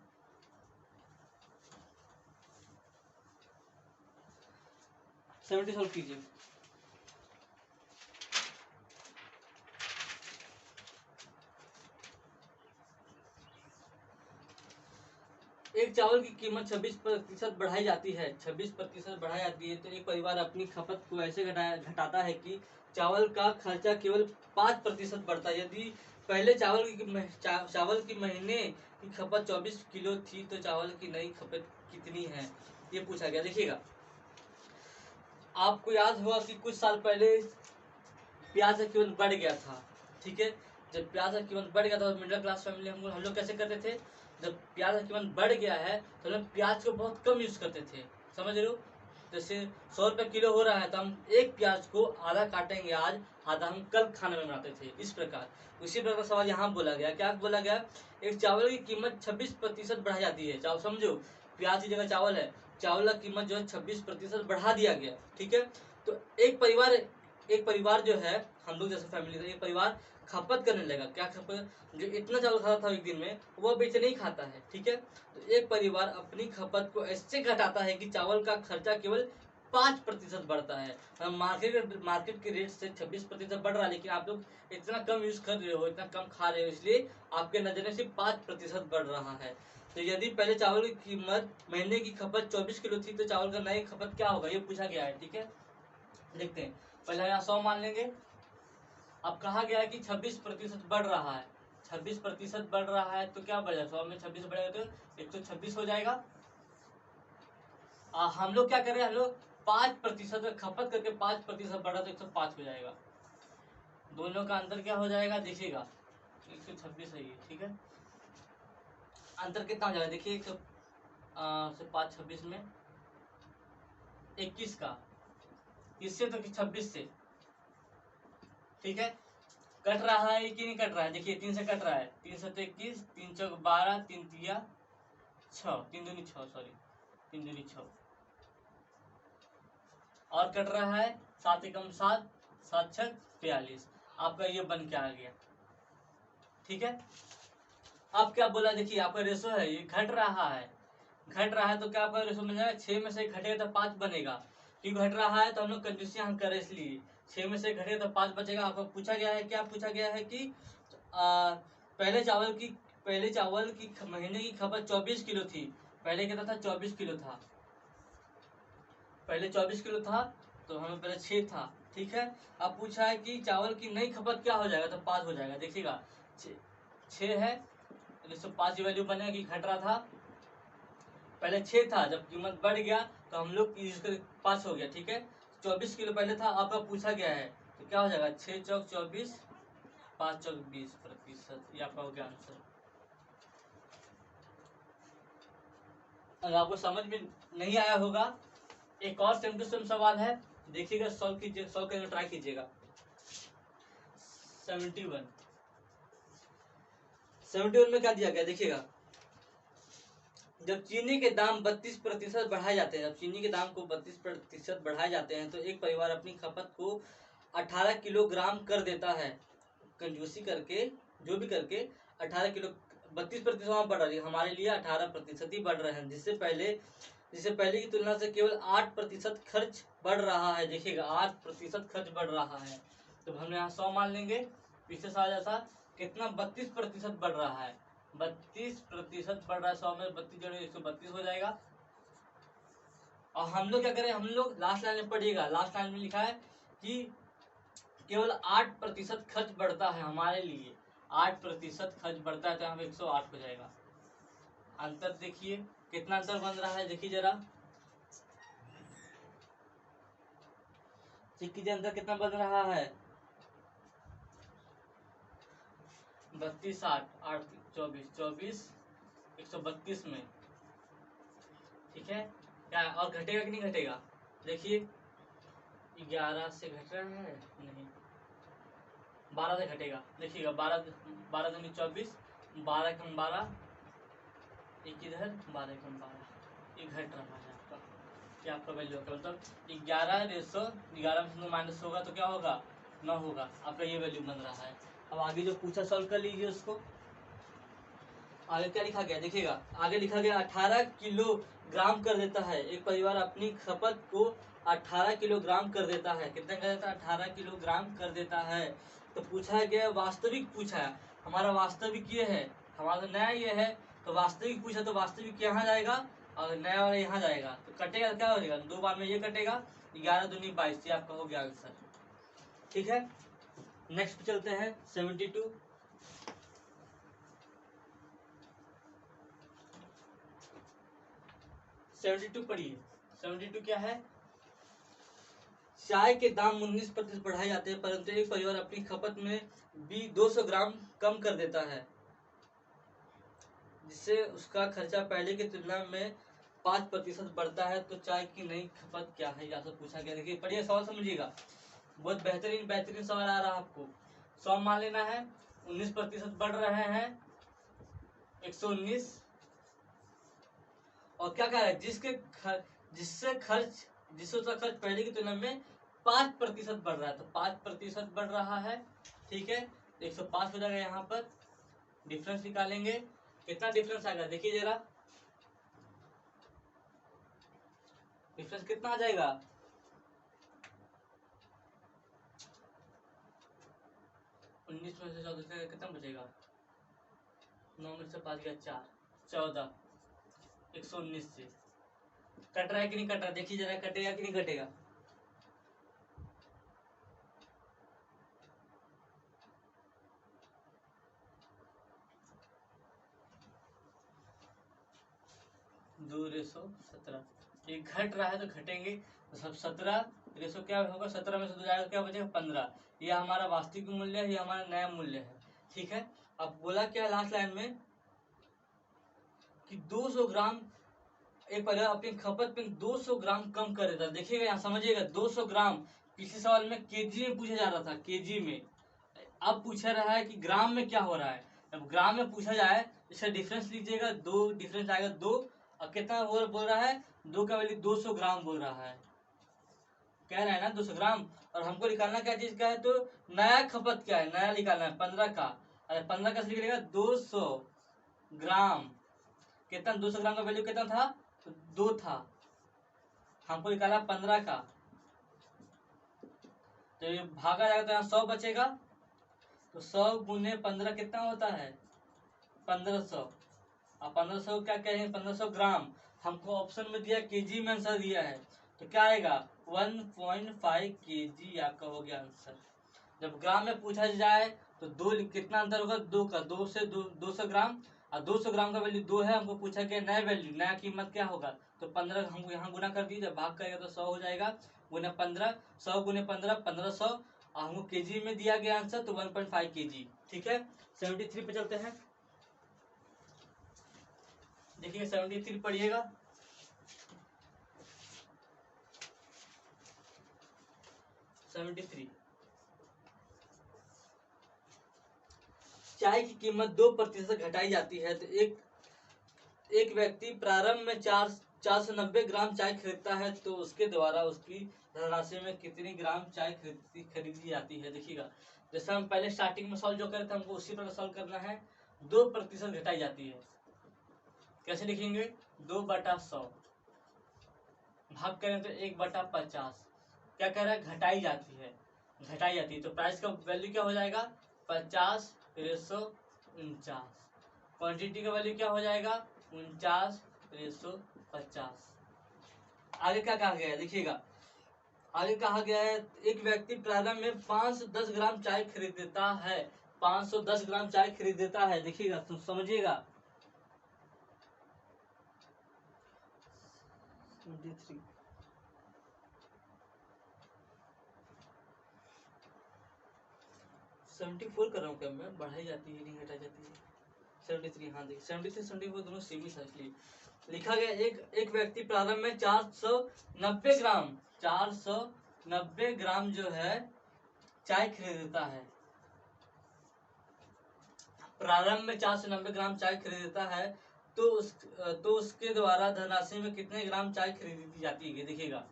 सॉल्व कीजिए। एक चावल की कीमत 26% बढ़ाई जाती है, 26% बढ़ाई जाती है, तो एक परिवार अपनी खपत को ऐसे घटाता है कि चावल का खर्चा केवल 5% बढ़ता है। यदि पहले चावल की महीने की खपत 24 किलो थी, तो चावल की नई खपत कितनी है, ये पूछा गया। देखिएगा आपको याद होगा कि कुछ साल पहले प्याज का कीमत बढ़ गया था, ठीक है। जब प्याज का कीमत बढ़ गया था, मिडिल क्लास फैमिली हम लोग कैसे करते थे? जब प्याज का कीमत बढ़ गया है तो हम प्याज को बहुत कम यूज करते थे, समझ रहे हो। जैसे 100 रुपए किलो हो रहा है, तो हम एक प्याज को आधा काटेंगे आज, आधा हम कल खाने में बनाते थे, इस प्रकार। उसी प्रकार सवाल यहाँ बोला गया, क्या बोला गया? एक चावल की कीमत 26% बढ़ाई जाती है। चावल समझो, प्याज की जगह चावल है, चावल का कीमत जो है 26% बढ़ा दिया गया, ठीक है। तो एक परिवार जो है, हम लोग जैसे फैमिली का एक परिवार खपत करने लगा। क्या खपत? जो इतना चावल खाता था एक दिन में, वो अब इतना नहीं खाता है, ठीक है। तो एक परिवार अपनी खपत को ऐसे घटाता है कि चावल का खर्चा केवल 5% बढ़ता है। मार्केट के रेट से 26% बढ़ रहा है, लेकिन आप लोग इतना कम यूज कर रहे हो, इतना कम खा रहे हो, इसलिए आपके नजर से 5% बढ़ रहा है। तो यदि पहले चावल की कीमत महीने की खपत 24 किलो थी, तो चावल का नई खपत क्या होगा, ये पूछा गया है, ठीक है। देखते हैं, पहले यहाँ 100 मान लेंगे। अब कहा गया है कि 26% बढ़ रहा है, 26% बढ़ रहा है, तो क्या बढ़ेगा? 100 में 26 बढ़ेगा तो 126 हो जाएगा। हम लोग क्या करें, हम लोग 5% खपत करके 5% बढ़ा तो 105 हो जाएगा। दोनों का अंतर क्या हो जाएगा देखिएगा, 126 है ये, ठीक है। अंतर कितना हो जाएगा देखिए, 5 26 में 21 का, इससे तो 26 से, ठीक है। कट रहा है कि नहीं कट रहा है? देखिए 3 से कट रहा है, 3 से 21, 3 चौक 12, 3 तिया 6, 3 दूनी 6, सॉरी 3 दूनी 6, और कट रहा है 7 एकम 7, 7 छक 42। आपका ये बन के आ गया, ठीक है। अब क्या बोला देखिए, आपका रेशो है, ये घट रहा है, घट रहा है, तो क्या आपका रेशो मिल जाएगा? 6 में से घटेगा तो 5 बनेगा, क्यों घट रहा है? तो हम लोग कंजूसी यहाँ कर इसलिए 6 में से घटेगा तो 5 बचेगा। आपको पूछा गया है, क्या पूछा गया है कि पहले चावल की महीने की खपत 24 किलो थी। पहले कितना था? 24 किलो था, पहले 24 किलो था, तो हमें पहले 6 था, ठीक है। अब पूछा है कि चावल की नई खपत क्या हो जाएगा, तो 5 हो जाएगा। देखिएगा 6 है, 105 की वैल्यू बनेगा कि घट रहा था, पहले 6 था, जब कीमत बढ़ गया तो हम लोग 5 हो गया, ठीक है। 24 किलो पहले था, आपका पूछा गया है, तो क्या हो जाएगा? 6 चौक 24, 5 चौक 20%, ये आपका हो गया आंसर। अगर आपको समझ में नहीं आया होगा, एक और सेम टू सेम सवाल है, देखिएगा, सॉल्व करके ट्राई कीजिएगा। 71। 71 में क्या दिया गया देखिएगा, जब चीनी के दाम 32% बढ़ाए जाते हैं, जब चीनी के दाम को 32% बढ़ाए जाते हैं तो एक परिवार अपनी खपत को 18 किलोग्राम कर देता है। कंजूसी करके जो भी करके 18 किलो 32% बढ़ रही है, हमारे लिए 18% ही बढ़ रहे हैं, जिससे पहले की तुलना से केवल 8% खर्च बढ़ रहा है। देखिएगा 8% खर्च बढ़ रहा है, तो हम यहाँ 100 मान लेंगे। पीछे से आ जाता कितना 32% बढ़ रहा है, 32% बढ़ रहा है। 100 में 32 जोड़े 132 हो जाएगा। और हम लोग क्या करें, हम लोग लास्ट लाइन में पढ़िएगा, लास्ट लाइन में लिखा है कि केवल 8% खर्च बढ़ता है हमारे लिए, 8% खर्च बढ़ता है, तो यहाँ पे 108 हो जाएगा। अंतर देखिए कितना अंतर बन रहा है, देखिए जरा चेक कीजिए अंतर कितना बन रहा है। 32 8 8 24 24 132 में, ठीक है। क्या और घटेगा कि नहीं घटेगा, देखिए 11 से घट रहा है, नहीं 12 से घटेगा। देखिएगा 12 12 दूनी 24, 12 कम 12, एक इधर 12 कम 12, ये घट रहा है आपका, क्या आपका वैल्यू होगा, मतलब 11 रेशो 11 में माइनस होगा तो क्या होगा 9 होगा, आपका ये वैल्यू बन रहा है। अब आगे जो पूछा सॉल्व कर लीजिए उसको। आगे क्या लिखा गया देखिएगा, आगे लिखा गया 18 किलोग्राम कर देता है, एक परिवार अपनी खपत को 18 किलोग्राम कर देता है। कितना कर देता है, 18 किलोग्राम कर देता है। तो पूछा गया वास्तविक, पूछा है हमारा वास्तविक ये है, हमारा नया ये है, तो वास्तविक पूछा तो वास्तविक यहाँ जाएगा और नया वाला यहाँ जाएगा, तो कटेगा क्या हो जाएगा, 2 बार में ये कटेगा, 11 दूनी 22, ये आपका हो गया आंसर, ठीक है। नेक्स्ट पे चलते हैं 72। 72 पढ़िए। 72 क्या है, चाय के दाम 19% बढ़ाए जाते हैं, परंतु एक परिवार अपनी खपत में भी 200 ग्राम कम कर देता है, जिससे उसका खर्चा पहले की तुलना में 5% बढ़ता है। तो चाय की नई खपत क्या है, या तो पूछा गया। देखिए पढ़िए सवाल समझिएगा, बहुत बेहतरीन सवाल आ रहा है आपको। 100 मान लेना है, 19% बढ़ रहे हैं 119, और क्या कह रहा है, जिससे उसका खर्च पहले की तुलना में 5% बढ़ रहा है, तो 5% बढ़ रहा है, ठीक है। 105 हो जाएगा, यहाँ पर डिफरेंस निकालेंगे, कितना डिफरेंस आएगा देखिए जरा, डिफरेंस कितना आ जाएगा, 19 में से 14 से कितना बचेगा, 9 में से 5 गया 4, 14, 119 से कट रहा है कि नहीं कट रहा, देखिए जरा कटेगा कि नहीं कटेगा। दो रेशो 17, ये घट रहा है तो घटेंगे, तो सब 17 रेशो क्या होगा, 17 में से 2 जाएगा क्या बचेगा 15, ये हमारा वास्तविक मूल्य है, ये हमारा नया मूल्य है, ठीक है। अब बोला क्या लास्ट लाइन में कि 200 ग्राम एक परिवार अपनी खपत में 200 ग्राम कम कर देता है। देखिएगा यहाँ समझिएगा, 200 ग्राम पिछले सवाल में केजी में पूछा जा रहा था, केजी में, अब पूछा रहा है कि ग्राम में क्या हो रहा है। अब ग्राम में पूछा जाए, इसका डिफरेंस लीजिएगा, 2 डिफरेंस आएगा 2, और कितना बोल रहा है, 2 का वैल्यू 200 ग्राम बोल रहा है, कह रहा है ना 200 ग्राम। और हमको निकालना क्या चीज का है, तो नया खपत क्या है, नया निकालना है 15 का, अरे 15 का निकलेगा 200 ग्राम, कितना 200 ग्राम का वैल्यू कितना था, तो 2 था, हमको निकाला 15 का, तो ये भागा जाएगा तो यहाँ 100 बचेगा, तो 100 गुने 15 कितना होता है 1500, अब 1500 क्या कहेंगे 1500 ग्राम, हमको ऑप्शन में दिया केजी में आंसर दिया है, तो क्या आएगा 1.5 केजी आपका हो गया आंसर। जब ग्राम में पूछा जाए तो 2 कितना अंतर होगा, 2 का, 2 से 200 ग्राम, और 200 ग्राम का वैल्यू 2 है, हमको पूछा गया नया वैल्यू, नया कीमत क्या होगा, तो 15 हमको यहाँ गुना कर दीजिए, भाग करेगा तो 100 हो जाएगा, गुना 15, 100 गुने 15 1500, और हमको केजी में दिया गया आंसर तो 1.5 केजी, ठीक है। 73 पे चलते हैं, देखिए 73 पढ़िएगा। 73 चाय की कीमत 2% घटाई जाती है तो एक व्यक्ति प्रारंभ में 490 ग्राम चाय खरीदता है तो उसके द्वारा उसकी धनराशि में कितनी ग्राम चाय खरीदी जाती है। देखिएगा, जैसे हम पहले स्टार्टिंग में सॉल्व जो करे थे हमको उसी प्रकार सॉल्व करना है। 2% घटाई जाती है, कैसे लिखेंगे? 2/100 भाग करें तो 1/50। क्या कह रहा है? घटाई जाती है, घटाई जाती है। तो प्राइस का वैल्यू क्या हो जाएगा? 50/49। क्वांटिटी का वैल्यू क्या हो जाएगा? 49/50। आगे क्या कहा गया है? देखिएगा, आगे कहा गया है एक व्यक्ति प्रारंभ में 510 ग्राम चाय खरीदता है। 510 ग्राम चाय खरीद देता है। देखिएगा, तुम समझिएगा। 74 कर रहा हूँ क्या मैं? बढ़ाई जाती है नहीं घटाई जाती है? 73। हाँ देखिए, 73 74 दोनों सेम ही था। इसलिए लिखा गया एक व्यक्ति प्रारंभ में 490 ग्राम जो है चाय खरीदता है। प्रारंभ में 490 ग्राम चाय खरीदता है तो उसके द्वारा धनराशि में कितने ग्राम चाय खरीदी जाती है? देखिएगा,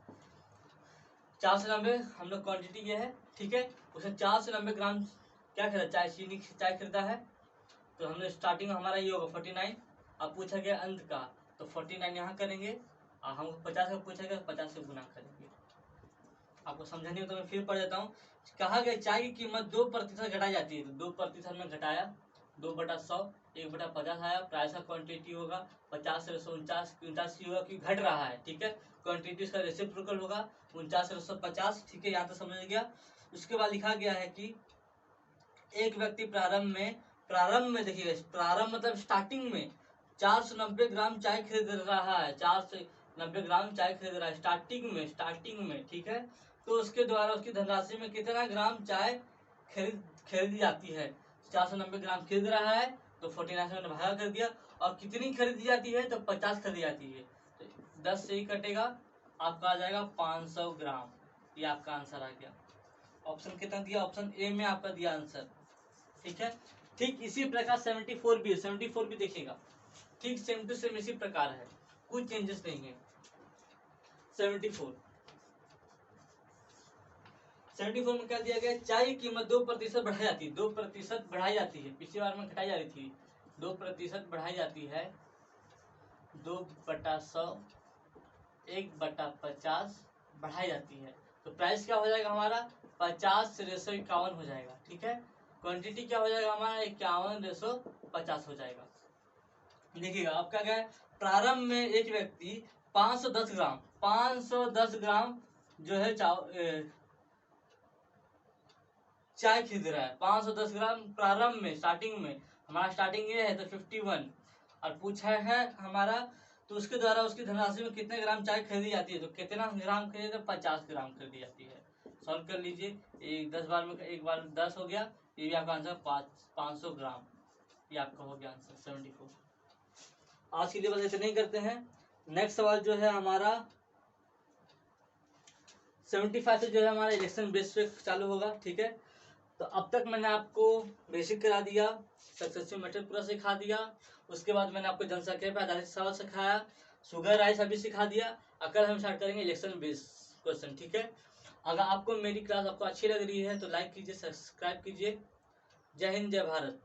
490 हम लोग क्वांटिटी ये है, ठीक है। उसने 490 ग्राम क्या खरीदा? चाय, चीनी चाय खरीदा है। तो हमने स्टार्टिंग हमारा ये होगा 49। अब पूछा गया अंत का, तो 49 यहाँ करेंगे और हमको 50 का पूछा गया, 50 से गुना करेंगे। आपको समझा नहीं हो तो मैं फिर पढ़ देता हूँ। कहा गया चाय की कीमत 2% घटाई जाती है, तो 2% में घटाया 2/100, 1/50 आया। प्राइस का क्वांटिटी होगा 50 से 49 होगा कि घट रहा है, ठीक है। क्वांटिटी का रेसिप्रोकल होगा 49 से 150, ठीक है। यहाँ तक समझ गया। उसके बाद लिखा गया है कि एक व्यक्ति प्रारंभ में देखिए, प्रारंभ मतलब स्टार्टिंग में 490 ग्राम चाय खरीद रहा है। 490 ग्राम चाय खरीद रहा है स्टार्टिंग में, ठीक है। तो उसके द्वारा उसकी धनराशि में कितना ग्राम चाय खरीदी जाती है? 490 ग्राम खरीद रहा है तो 49 में भागा कर दिया, और कितनी खरीदी जाती है? तो 50 खरीदी जाती है। तो 10 से ही कटेगा, आपका आ जाएगा 500 ग्राम। ये आपका आंसर आ गया। ऑप्शन कितना दिया? ऑप्शन ए में आपका दिया आंसर, ठीक है। ठीक इसी प्रकार 74 भी देखिएगा, ठीक सेम टू सेम इसी प्रकार है, कुछ चेंजेस नहीं है। 74 में क्या दिया गया? चाय की कीमत 2% बढ़ाई जाती है। 2% बढ़ाई जाती है, पिछली बार में घटाई जा रही थी। 2% बढ़ाई जाती है। 2/100, 1/50 बढ़ाई जाती है। तो प्राइस क्या हो जाएगा हमारा? 50/51 हो जाएगा, ठीक है। क्वांटिटी क्या हो जाएगा हमारा? 51/50 हो जाएगा। देखिएगा, अब क्या है? प्रारंभ में एक व्यक्ति 510 ग्राम जो है चाय खरीद रहा है। 510 ग्राम प्रारंभ में, स्टार्टिंग में। हमारा स्टार्टिंग ये है तो 51 और पूछा है हमारा, तो उसके द्वारा उसकी धनराशि में कितने ग्राम चाय खरीदी जाती है? तो कितना ग्राम खरीदी? 50 ग्राम खरीदी जाती है। सॉल्व कर लीजिए। 10 बार में एक बार 10 हो गया। ये भी आपका आंसर 500 ग्राम। ये आपका हो गया आंसर 74। आज के लिए बस इतने ही करते हैं। नेक्स्ट सवाल जो है हमारा 75 से जो है हमारा इलेक्शन बेस पे चालू होगा, ठीक है। तो अब तक मैंने आपको बेसिक करा दिया, सक्सेसिव मेथड पूरा सिखा दिया। उसके बाद मैंने आपको जनसंख्या पे आधारित सवाल सिखाया, शुगर राइस अभी सिखा दिया। कल हम स्टार्ट करेंगे इलेक्शन बेस क्वेश्चन, ठीक है। अगर आपको मेरी क्लास आपको अच्छी लग रही है तो लाइक कीजिए, सब्सक्राइब कीजिए। जय हिंद, जय भारत।